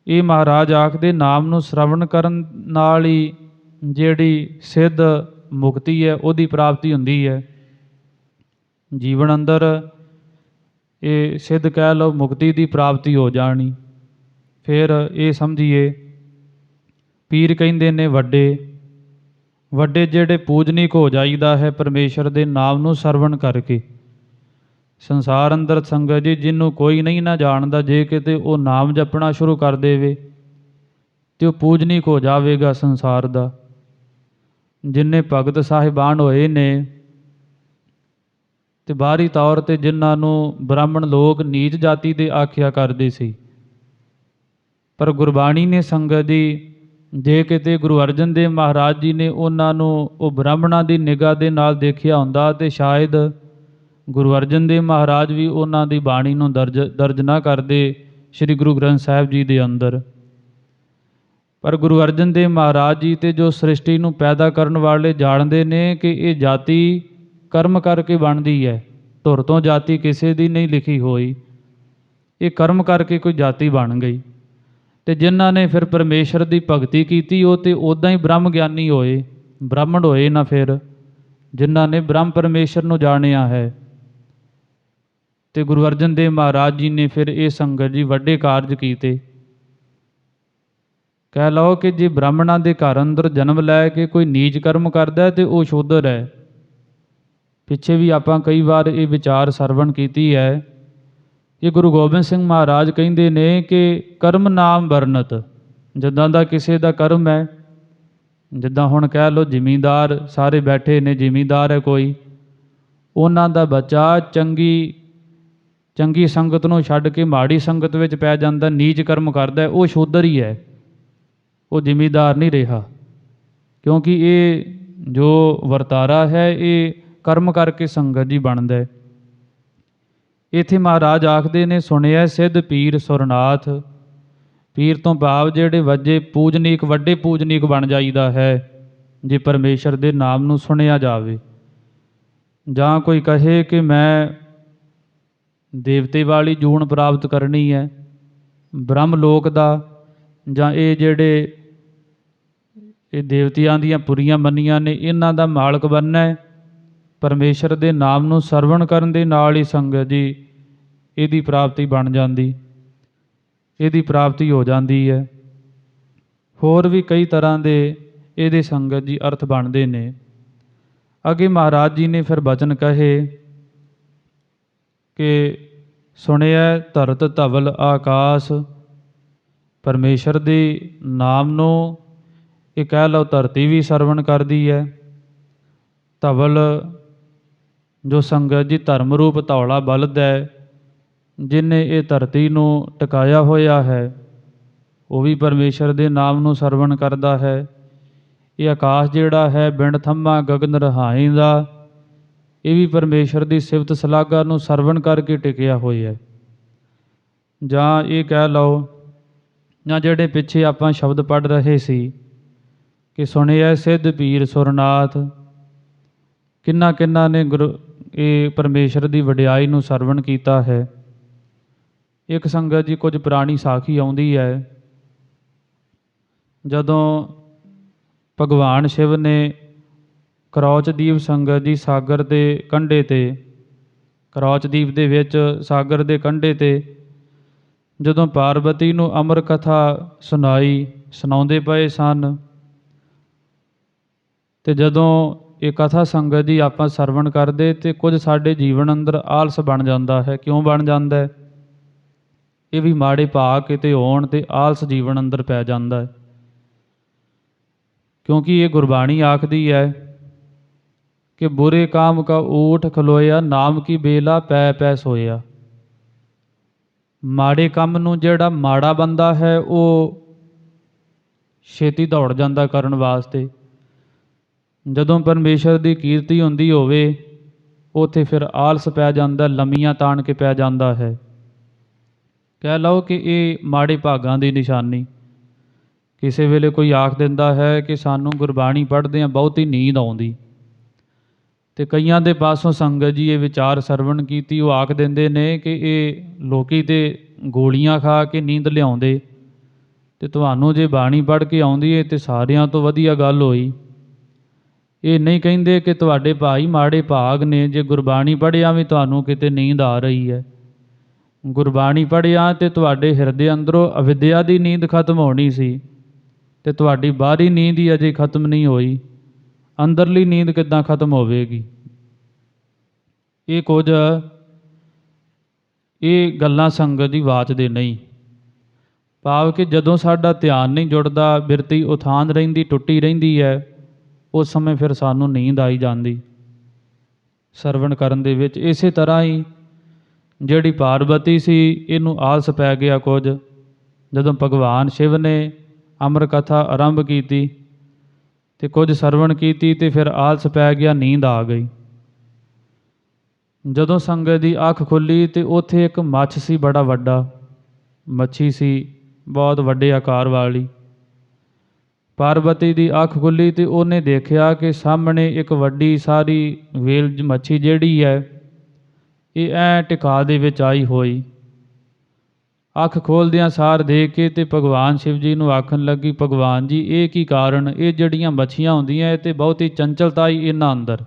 ਇਹ ਮਹਾਰਾਜ ਆਖਦੇ ਨਾਮ ਨੂੰ ਸਰਵਣ ਕਰਨ ਨਾਲ ਹੀ ਜਿਹੜੀ ਸਿੱਧ ਮੁਕਤੀ ਹੈ ਉਹਦੀ ਪ੍ਰਾਪਤੀ ਹੁੰਦੀ ਹੈ। ਜੀਵਨ ਅੰਦਰ ਇਹ ਸਿੱਧ ਕਹਿ ਲਓ ਮੁਕਤੀ ਦੀ ਪ੍ਰਾਪਤੀ ਹੋ ਜਾਣੀ। ਫਿਰ ਇਹ ਸਮਝੀਏ, ਪੀਰ ਕਹਿੰਦੇ ਨੇ ਵੱਡੇ ਵੱਡੇ ਜਿਹੜੇ ਪੂਜਨੀਕ ਹੋ ਜਾਈਦਾ ਹੈ ਪਰਮੇਸ਼ਰ ਦੇ ਨਾਮ ਨੂੰ ਸਰਵਣ ਕਰਕੇ। ਸੰਸਾਰ ਅੰਦਰ ਸੰਗਤ ਜੀ ਜਿਹਨੂੰ ਕੋਈ ਨਹੀਂ ਨਾ ਜਾਣਦਾ, ਜੇ ਕਿਤੇ ਉਹ ਨਾਮ ਜਪਣਾ ਸ਼ੁਰੂ ਕਰ ਦੇਵੇ ਤੇ ਉਹ ਪੂਜਨੀਕ ਹੋ ਜਾਵੇਗਾ ਸੰਸਾਰ ਦਾ। ਜਿੰਨੇ ਭਗਤ ਸਾਹਿਬਾਨ ਹੋਏ ਨੇ ਤੇ ਬਾਹਰੀ ਤੌਰ 'ਤੇ ਜਿਨ੍ਹਾਂ ਨੂੰ ਬ੍ਰਾਹਮਣ ਲੋਕ ਨੀਚ ਜਾਤੀ ਦੇ ਆਖਿਆ ਕਰਦੇ ਸੀ, ਪਰ ਗੁਰਬਾਣੀ ਨੇ ਸੰਗਤ ਜੀ, ਜੇ ਕਿਤੇ ਗੁਰੂ ਅਰਜਨ ਦੇਵ ਮਹਾਰਾਜ ਜੀ ਨੇ ਉਹਨਾਂ ਨੂੰ ਉਹ ਬ੍ਰਾਹਮਣਾਂ ਦੀ ਨਿਗਾਹ ਦੇ ਨਾਲ ਦੇਖਿਆ ਹੁੰਦਾ ਤੇ ਸ਼ਾਇਦ ਗੁਰੂ ਅਰਜਨ ਦੇਵ ਮਹਾਰਾਜ ਵੀ ਉਹਨਾਂ ਦੀ ਬਾਣੀ ਨੂੰ ਦਰਜ ਨਾ ਕਰਦੇ ਸ੍ਰੀ ਗੁਰੂ ਗ੍ਰੰਥ ਸਾਹਿਬ ਜੀ ਦੇ ਅੰਦਰ। ਪਰ ਗੁਰੂ ਅਰਜਨ ਦੇਵ ਮਹਾਰਾਜ ਜੀ ਤੇ ਜੋ ਸ੍ਰਿਸ਼ਟੀ ਨੂੰ ਪੈਦਾ ਕਰਨ ਵਾਲੇ ਜਾਣਦੇ ਨੇ ਕਿ ਇਹ ਜਾਤੀ ਕਰਮ ਕਰਕੇ ਬਣਦੀ ਹੈ। ਧੁਰ ਤੋਂ ਜਾਤੀ ਕਿਸੇ ਦੀ ਨਹੀਂ ਲਿਖੀ ਹੋਈ, ਇਹ ਕਰਮ ਕਰਕੇ ਕੋਈ ਜਾਤੀ ਬਣ ਗਈ। ਤੇ ਜਿਨ੍ਹਾਂ ਨੇ ਫਿਰ ਪਰਮੇਸ਼ਰ ਦੀ ਭਗਤੀ ਕੀਤੀ ਉਹ ਤੇ ਉੱਦਾਂ ਹੀ ਬ੍ਰਹਮ ਗਿਆਨੀ ਹੋਏ, ਬ੍ਰਾਹਮਣ ਹੋਏ ਨਾ। ਫਿਰ ਜਿਨ੍ਹਾਂ ਨੇ ਬ੍ਰਹਮ ਪਰਮੇਸ਼ਰ ਨੂੰ ਜਾਣਿਆ ਹੈ। ਤੇ ਗੁਰੂ ਅਰਜਨ ਦੇਵ ਮਹਾਰਾਜ ਜੀ ਨੇ ਫਿਰ ਇਹ ਸੰਗਤ ਜੀ ਵੱਡੇ ਕਾਰਜ ਕੀਤੇ। ਕਹਿ ਲਓ ਕਿ ਜੇ ਬ੍ਰਾਹਮਣਾਂ ਦੇ ਘਰ ਅੰਦਰ ਜਨਮ ਲੈ ਕੇ ਕੋਈ ਨੀਚ ਕਰਮ ਕਰਦਾ ਤੇ ਉਹ ਸ਼ੂਦਰ ਹੈ। ਪਿੱਛੇ ਵੀ ਆਪਾਂ ਕਈ ਵਾਰ ਇਹ ਵਿਚਾਰ ਸਰਵਣ ਕੀਤੀ ਹੈ ਕਿ ਗੁਰੂ ਗੋਬਿੰਦ ਸਿੰਘ ਮਹਾਰਾਜ ਕਹਿੰਦੇ ਨੇ ਕਿ ਕਰਮ ਨਾਮ ਵਰਨਤ, ਜਿੱਦਾਂ ਦਾ ਕਿਸੇ ਦਾ ਕਰਮ ਹੈ, ਜਿੱਦਾਂ ਹੁਣ ਕਹਿ ਲਓ ਜ਼ਿਮੀਂਦਾਰ ਸਾਰੇ ਬੈਠੇ ਨੇ, ਜ਼ਿਮੀਂਦਾਰ ਹੈ ਕੋਈ, ਉਹਨਾਂ ਦਾ ਬੱਚਾ ਚੰਗੀ ਸੰਗਤ ਨੂੰ ਛੱਡ ਕੇ ਮਾੜੀ ਸੰਗਤ ਵਿੱਚ ਪੈ ਜਾਂਦਾ, ਨੀਚ ਕਰਮ ਕਰਦਾ, ਉਹ ਸ਼ੂਦਰ ਹੀ ਹੈ, ਉਹ ਜ਼ਿਮੀਂਦਾਰ ਨਹੀਂ ਰਿਹਾ। ਕਿਉਂਕਿ ਇਹ ਜੋ ਵਰਤਾਰਾ ਹੈ ਇਹ ਕਰਮ ਕਰਕੇ ਸੰਗਤ ਜੀ ਬਣਦਾ ਹੈ। ਇੱਥੇ ਮਹਾਰਾਜ ਆਖਦੇ ਨੇ, ਸੁਣਿਆ ਸਿੱਧ ਪੀਰ ਸੁਰਨਾਥ। ਪੀਰ ਤੋਂ ਭਾਵ ਜਿਹੜੇ ਵੱਡੇ ਪੂਜਨੀਕ ਬਣ ਜਾਈਦਾ ਹੈ ਜੇ ਪਰਮੇਸ਼ਰ ਦੇ ਨਾਮ ਨੂੰ ਸੁਣਿਆ ਜਾਵੇ। ਜਾਂ ਕੋਈ ਕਹੇ ਕਿ ਮੈਂ ਦੇਵਤੇ ਵਾਲੀ ਜੂਨ ਪ੍ਰਾਪਤ ਕਰਨੀ ਹੈ, ਬ੍ਰਹਮ ਲੋਕ ਦਾ, ਜਾਂ ਇਹ ਜਿਹੜੇ ਇਹ ਦੇਵਤਿਆਂ ਦੀਆਂ ਪੁਰੀਆਂ ਮੰਨੀਆਂ ਨੇ ਇਹਨਾਂ ਦਾ ਮਾਲਕ ਬਣਨਾ ਹੈ, ਪਰਮੇਸ਼ਰ ਦੇ ਨਾਮ ਨੂੰ ਸਰਵਣ ਕਰਨ ਦੇ ਨਾਲ ਹੀ ਸੰਗਤ ਜੀ ਇਹਦੀ ਪ੍ਰਾਪਤੀ ਬਣ ਜਾਂਦੀ, ਇਹਦੀ ਪ੍ਰਾਪਤੀ ਹੋ ਜਾਂਦੀ ਹੈ। ਹੋਰ ਵੀ ਕਈ ਤਰ੍ਹਾਂ ਦੇ ਇਹਦੇ ਸੰਗਤ ਜੀ ਅਰਥ ਬਣਦੇ ਨੇ। ਅੱਗੇ ਮਹਾਰਾਜ ਜੀ ਨੇ ਫਿਰ ਬਚਨ ਕਹੇ ਕਿ ਸੁਣਿਆ ਧਰਤ ਧਵਲ ਆਕਾਸ਼। ਪਰਮੇਸ਼ਰ ਦੇ ਨਾਮ ਨੂੰ ਇਹ ਕਹਿ ਲਓ ਧਰਤੀ ਵੀ ਸਰਵਣ ਕਰਦੀ ਹੈ। ਧਵਲ ਜੋ ਸੰਗਤ ਜੀ ਧਰਮ ਰੂਪ ਧੌਲਾ ਬਲਦ ਹੈ, ਜਿਹਨੇ ਇਹ ਧਰਤੀ ਨੂੰ ਟਿਕਾਇਆ ਹੋਇਆ ਹੈ, ਉਹ ਵੀ ਪਰਮੇਸ਼ਰ ਦੇ ਨਾਮ ਨੂੰ ਸਰਵਣ ਕਰਦਾ ਹੈ। ਇਹ ਆਕਾਸ਼ ਜਿਹੜਾ ਹੈ ਬਿੰਡ ਥੰਮਾ ਗਗਨ ਰਹਾਈ ਦਾ, ਇਹ ਵੀ ਪਰਮੇਸ਼ਰ ਦੀ ਸਿਫਤ ਸਲਾਘਾ ਨੂੰ ਸਰਵਣ ਕਰਕੇ ਟਿਕਿਆ ਹੋਇਆ। ਜਾਂ ਇਹ ਕਹਿ ਲਓ, ਜਾਂ ਜਿਹੜੇ ਪਿੱਛੇ ਆਪਾਂ ਸ਼ਬਦ ਪੜ੍ਹ ਰਹੇ ਸੀ ਕਿ ਸੁਣਿਆ ਸਿੱਧ ਪੀਰ ਸੁਰਨਾਥ, ਕਿੰਨਾ ਨੇ ਇਹ ਪਰਮੇਸ਼ਰ ਦੀ ਵਡਿਆਈ ਨੂੰ ਸਰਵਣ ਕੀਤਾ ਹੈ। ਇੱਕ ਸੰਗਤ ਜੀ ਕੁਝ ਪੁਰਾਣੀ ਸਾਖੀ ਆਉਂਦੀ ਹੈ, ਜਦੋਂ ਭਗਵਾਨ ਸ਼ਿਵ ਨੇ ਕਰੌਚਦੀਪ ਸੰਗਤ ਜੀ ਸਾਗਰ ਦੇ ਕੰਢੇ 'ਤੇ, ਕਰੌਚਦੀਪ ਦੇ ਵਿੱਚ ਸਾਗਰ ਦੇ ਕੰਢੇ 'ਤੇ ਜਦੋਂ ਪਾਰਵਤੀ ਨੂੰ ਅਮਰ ਕਥਾ ਸੁਣਾਉਂਦੇ ਪਏ ਸਨ, ਅਤੇ ਜਦੋਂ ਇਹ ਕਥਾ ਸੰਗਤ ਜੀ ਆਪਾਂ ਸਰਵਣ ਕਰਦੇ ਤੇ ਕੁਝ ਸਾਡੇ ਜੀਵਨ ਅੰਦਰ ਆਲਸ ਬਣ ਜਾਂਦਾ ਹੈ। ਕਿਉਂ ਬਣ ਜਾਂਦਾ ਹੈ? ਇਹ ਵੀ ਮਾੜੇ ਭਾਗ ਕਿਤੇ ਹੋਣ ਤੇ ਆਲਸ ਜੀਵਨ ਅੰਦਰ ਪੈ ਜਾਂਦਾ ਹੈ। ਕਿਉਂਕਿ ਇਹ ਗੁਰਬਾਣੀ ਆਖਦੀ ਹੈ ਕਿ ਬੁਰੇ ਕਾਮ ਕਾ ਊਠ ਖਲੋਇਆ, ਨਾਮ ਕੀ ਬੇਲਾ ਪੈ ਪੈ ਸੋਇਆ। ਮਾੜੇ ਕੰਮ ਨੂੰ ਜਿਹੜਾ ਮਾੜਾ ਬੰਦਾ ਹੈ ਉਹ ਛੇਤੀ ਦੌੜ ਜਾਂਦਾ ਕਰਨ ਵਾਸਤੇ। ਜਦੋਂ ਪਰਮੇਸ਼ਰ ਦੀ ਕੀਰਤੀ ਹੁੰਦੀ ਹੋਵੇ ਉੱਥੇ ਫਿਰ ਆਲਸ ਪੈ ਜਾਂਦਾ, ਲੰਮੀਆਂ ਤਾਣ ਕੇ ਪੈ ਜਾਂਦਾ ਹੈ। ਕਹਿ ਲਓ ਕਿ ਇਹ ਮਾੜੇ ਭਾਗਾਂ ਦੀ ਨਿਸ਼ਾਨੀ। ਕਿਸੇ ਵੇਲੇ ਕੋਈ ਆਖ ਦਿੰਦਾ ਹੈ ਕਿ ਸਾਨੂੰ ਗੁਰਬਾਣੀ ਪੜ੍ਹਦਿਆਂ ਬਹੁਤੀ ਨੀਂਦ ਆਉਂਦੀ, ਅਤੇ ਕਈਆਂ ਦੇ ਪਾਸੋਂ ਸੰਗਤ ਜੀ ਇਹ ਵਿਚਾਰ ਸਰਵਣ ਕੀਤੀ, ਉਹ ਆਖ ਦਿੰਦੇ ਨੇ ਕਿ ਇਹ ਲੋਕੀ ਤੇ ਗੋਲੀਆਂ ਖਾ ਕੇ ਨੀਂਦ ਲਿਆਉਂਦੇ, ਅਤੇ ਤੁਹਾਨੂੰ ਜੇ ਬਾਣੀ ਪੜ੍ਹ ਕੇ ਆਉਂਦੀ ਹੈ ਤਾਂ ਸਾਰਿਆਂ ਤੋਂ ਵਧੀਆ ਗੱਲ ਹੋਈ। ਇਹ ਨਹੀਂ ਕਹਿੰਦੇ ਕਿ ਤੁਹਾਡੇ ਭਾਈ ਮਾੜੇ ਭਾਗ ਨੇ ਜੇ ਗੁਰਬਾਣੀ ਪੜ੍ਹਿਆ ਵੀ ਤੁਹਾਨੂੰ ਕਿਤੇ ਨੀਂਦ ਆ ਰਹੀ ਹੈ। ਗੁਰਬਾਣੀ ਪੜ੍ਹਿਆ ਤੇ ਤੁਹਾਡੇ ਹਿਰਦੇ ਅੰਦਰੋਂ ਅਵਿਦਿਆ ਦੀ ਨੀਂਦ ਖਤਮ ਹੋਣੀ ਸੀ, ਅਤੇ ਤੁਹਾਡੀ ਬਾਹਰੀ ਨੀਂਦ ਹੀ ਅਜੇ ਖਤਮ ਨਹੀਂ ਹੋਈ, ਅੰਦਰਲੀ ਨੀਂਦ ਕਿੱਦਾਂ ਖਤਮ ਹੋਵੇਗੀ? ਇਹ ਗੱਲਾਂ ਸੰਗਤ ਦੀ ਵਾਚਦੇ ਨਹੀਂ। ਭਾਵ ਕਿ ਜਦੋਂ ਸਾਡਾ ਧਿਆਨ ਨਹੀਂ ਜੁੜਦਾ, ਬਿਰਤੀ ਉਥਾਨ ਰਹਿੰਦੀ, ਟੁੱਟੀ ਰਹਿੰਦੀ ਹੈ, ਉਸ ਸਮੇਂ ਫਿਰ ਸਾਨੂੰ ਨੀਂਦ ਆਈ ਜਾਂਦੀ ਸਰਵਣ ਕਰਨ ਦੇ ਵਿੱਚ। ਇਸੇ ਤਰ੍ਹਾਂ ਹੀ ਜਿਹੜੀ ਪਾਰਵਤੀ ਸੀ ਇਹਨੂੰ ਆਲਸ ਪੈ ਗਿਆ ਕੁਝ। ਜਦੋਂ ਭਗਵਾਨ ਸ਼ਿਵ ਨੇ ਅਮਰ ਕਥਾ ਆਰੰਭ ਕੀਤੀ ਅਤੇ ਕੁਝ ਸਰਵਣ ਕੀਤੀ ਅਤੇ ਫਿਰ ਆਲਸ ਪੈ ਗਿਆ, ਨੀਂਦ ਆ ਗਈ। ਜਦੋਂ ਸੰਗਤ ਦੀ ਅੱਖ ਖੁੱਲ੍ਹੀ ਅਤੇ ਉੱਥੇ ਇੱਕ ਮੱਛ ਸੀ, ਬੜਾ ਵੱਡਾ ਮੱਛੀ ਸੀ, ਬਹੁਤ ਵੱਡੇ ਆਕਾਰ ਵਾਲੀ। ਪਾਰਵਤੀ ਦੀ ਅੱਖ ਖੁੱਲ੍ਹੀ ਅਤੇ ਉਹਨੇ ਦੇਖਿਆ ਕਿ ਸਾਹਮਣੇ ਇੱਕ ਵੱਡੀ ਸਾਰੀ ਵੇਲ ਮੱਛੀ ਜਿਹੜੀ ਹੈ ਇਹ ਐਂ ਟਿਕਾ ਦੇ ਵਿੱਚ ਆਈ ਹੋਈ। ਅੱਖ ਖੋਲ੍ਹਦਿਆਂ ਸਾਰ ਦੇਖ ਕੇ ਤੇ ਭਗਵਾਨ ਸ਼ਿਵ ਜੀ ਨੂੰ ਆਖਣ ਲੱਗੀ, ਭਗਵਾਨ ਜੀ ਇਹ ਕੀ ਕਾਰਨ? ਇਹ ਜਿਹੜੀਆਂ ਮੱਛੀਆਂ ਹੁੰਦੀਆਂ ਇਹ ਤੇ ਬਹੁਤੀ ਚੰਚਲਤਾ ਹੀ ਇਹਨਾਂ ਅੰਦਰ,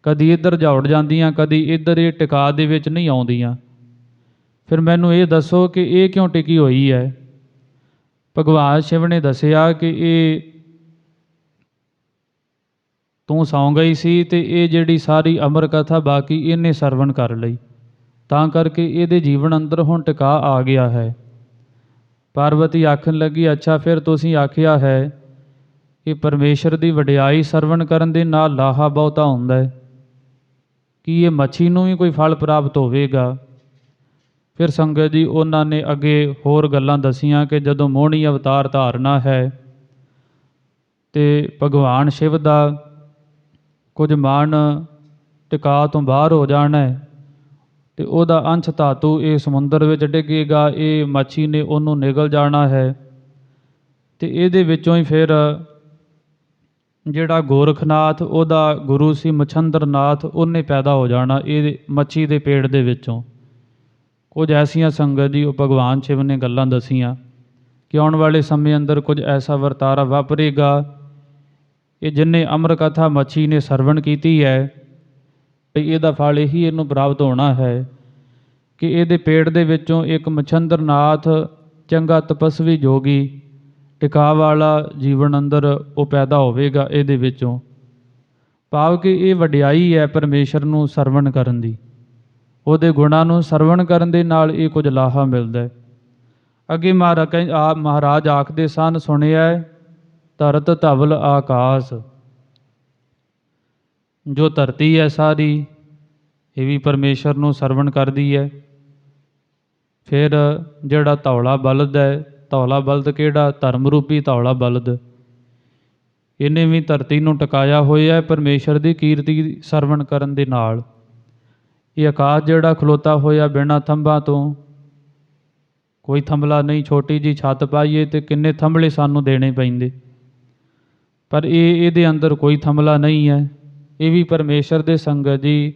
ਕਦੀ ਇੱਧਰ ਦੌੜ ਜਾਂਦੀਆਂ, ਕਦੀ ਇੱਧਰ, ਇਹ ਟਿਕਾ ਦੇ ਵਿੱਚ ਨਹੀਂ ਆਉਂਦੀਆਂ। ਫਿਰ ਮੈਨੂੰ ਇਹ ਦੱਸੋ ਕਿ ਇਹ ਕਿਉਂ ਟਿਕੀ ਹੋਈ ਹੈ? ਭਗਵਾਨ ਸ਼ਿਵ ਨੇ ਦੱਸਿਆ ਕਿ ਇਹ ਤੂੰ ਸੌਂ ਗਈ ਸੀ ਅਤੇ ਇਹ ਜਿਹੜੀ ਸਾਰੀ ਅਮਰ ਕਥਾ ਬਾਕੀ ਇਹਨੇ ਸਰਵਣ ਕਰ ਲਈ, ਤਾਂ ਕਰਕੇ ਇਹਦੇ ਜੀਵਨ ਅੰਦਰ ਹੁਣ ਟਿਕਾ ਆ ਗਿਆ ਹੈ। ਪਾਰਵਤੀ ਆਖਣ ਲੱਗੀ, ਅੱਛਾ ਫਿਰ ਤੁਸੀਂ ਆਖਿਆ ਹੈ ਕਿ ਪਰਮੇਸ਼ਰ ਦੀ ਵਡਿਆਈ ਸਰਵਣ ਕਰਨ ਦੇ ਨਾਲ ਲਾਹਾ ਬਹੁਤਾ ਹੁੰਦਾ ਹੈ, ਕੀ ਇਹ ਮੱਛੀ ਨੂੰ ਵੀ ਕੋਈ ਫਲ ਪ੍ਰਾਪਤ ਹੋਵੇਗਾ? ਫਿਰ ਸੰਗਤ ਜੀ ਉਹਨਾਂ ਨੇ ਅੱਗੇ ਹੋਰ ਗੱਲਾਂ ਦੱਸੀਆਂ ਕਿ ਜਦੋਂ ਮੋਹਣੀ ਅਵਤਾਰ ਧਾਰਨਾ ਹੈ ਅਤੇ ਭਗਵਾਨ ਸ਼ਿਵ ਦਾ ਕੁਝ ਮਨ ਟਿਕਾ ਤੋਂ ਬਾਹਰ ਹੋ ਜਾਣਾ ਹੈ ਅਤੇ ਉਹਦਾ ਅੰਸ਼ ਧਾਤੂ ਇਹ ਸਮੁੰਦਰ ਵਿੱਚ ਡਿੱਗੇਗਾ, ਇਹ ਮੱਛੀ ਨੇ ਉਹਨੂੰ ਨਿਗਲ ਜਾਣਾ ਹੈ, ਅਤੇ ਇਹਦੇ ਵਿੱਚੋਂ ਹੀ ਫਿਰ ਜਿਹੜਾ ਗੋਰਖਨਾਥ ਉਹਦਾ ਗੁਰੂ ਸੀ ਮਛੰਦਰਨਾਥ, ਉਹਨੇ ਪੈਦਾ ਹੋ ਜਾਣਾ ਇਹ ਮੱਛੀ ਦੇ ਪੇਟ ਦੇ ਵਿੱਚੋਂ। ਕੁਝ ਐਸੀਆਂ ਸੰਗਤ ਜੀ ਉਹ ਭਗਵਾਨ ਸ਼ਿਵ ਨੇ ਗੱਲਾਂ ਦੱਸੀਆਂ ਕਿ ਆਉਣ ਵਾਲੇ ਸਮੇਂ ਅੰਦਰ ਕੁਝ ਐਸਾ ਵਰਤਾਰਾ ਵਾਪਰੇਗਾ ਇਹ ਜਿੰਨੇ ਅਮਰ ਕਥਾ ਮੱਛੀ ਨੇ ਸਰਵਣ ਕੀਤੀ ਹੈ ਤੇ ਇਹਦਾ ਫਲ ਇਹੀ ਇਹਨੂੰ ਪ੍ਰਾਪਤ ਹੋਣਾ ਹੈ ਕਿ ਇਹਦੇ ਪੇਟ ਦੇ ਵਿੱਚੋਂ ਇੱਕ ਮਛੰਦਰਨਾਥ ਚੰਗਾ ਤਪਸਵੀ ਜੋਗੀ ਟਿਕਾ ਵਾਲਾ ਜੀਵਨ ਅੰਦਰ ਉਹ ਪੈਦਾ ਹੋਵੇਗਾ ਇਹਦੇ ਵਿੱਚੋਂ। ਭਾਵ ਕਿ ਇਹ ਵਡਿਆਈ ਹੈ ਪਰਮੇਸ਼ਰ ਨੂੰ ਸਰਵਣ ਕਰਨ ਦੀ, ਉਹਦੇ ਗੁਣਾਂ ਨੂੰ ਸਰਵਣ ਕਰਨ ਦੇ ਨਾਲ ਇਹ ਕੁਝ ਲਾਹਾ ਮਿਲਦਾ ਹੈ। ਅੱਗੇ ਮਹਾਰਾਜ ਆਖਦੇ ਸਨ, ਸੁਣਿਆ ਧਰਤ ਧਵਲ ਆਕਾਸ਼, ਜੋ ਧਰਤੀ ਹੈ ਸਾਰੀ ਇਹ ਵੀ ਪਰਮੇਸ਼ਰ ਨੂੰ ਸਰਵਣ ਕਰਦੀ ਹੈ। ਫਿਰ ਜਿਹੜਾ ਧੌਲਾ ਬਲਦ ਹੈ, ਧੌਲਾ ਬਲਦ ਕਿਹੜਾ? ਧਰਮ ਰੂਪੀ ਧੌਲਾ ਬਲਦ, ਇਹਨੇ ਵੀ ਧਰਤੀ ਨੂੰ ਟਿਕਾਇਆ ਹੋਇਆ ਹੈ ਪਰਮੇਸ਼ਰ ਦੀ ਕੀਰਤੀ ਸਰਵਣ ਕਰਨ ਦੇ ਨਾਲ। ਇਹ ਆਕਾਸ਼ ਜਿਹੜਾ ਖਲੋਤਾ ਹੋਇਆ ਬਿਨਾਂ ਥੰਬਾਂ ਤੋਂ, ਕੋਈ ਥੰਬਲਾ ਨਹੀਂ, ਛੋਟੀ ਜੀ ਛੱਤ ਪਾਈਏ ਤੇ ਕਿੰਨੇ ਥੰਬਲੇ ਸਾਨੂੰ ਦੇਣੇ ਪੈਂਦੇ, ਪਰ ਇਹਦੇ ਅੰਦਰ ਕੋਈ ਥੰਬਲਾ ਨਹੀਂ ਹੈ। ਇਹ ਵੀ ਪਰਮੇਸ਼ਰ ਦੇ ਸੰਗਤ ਜੀ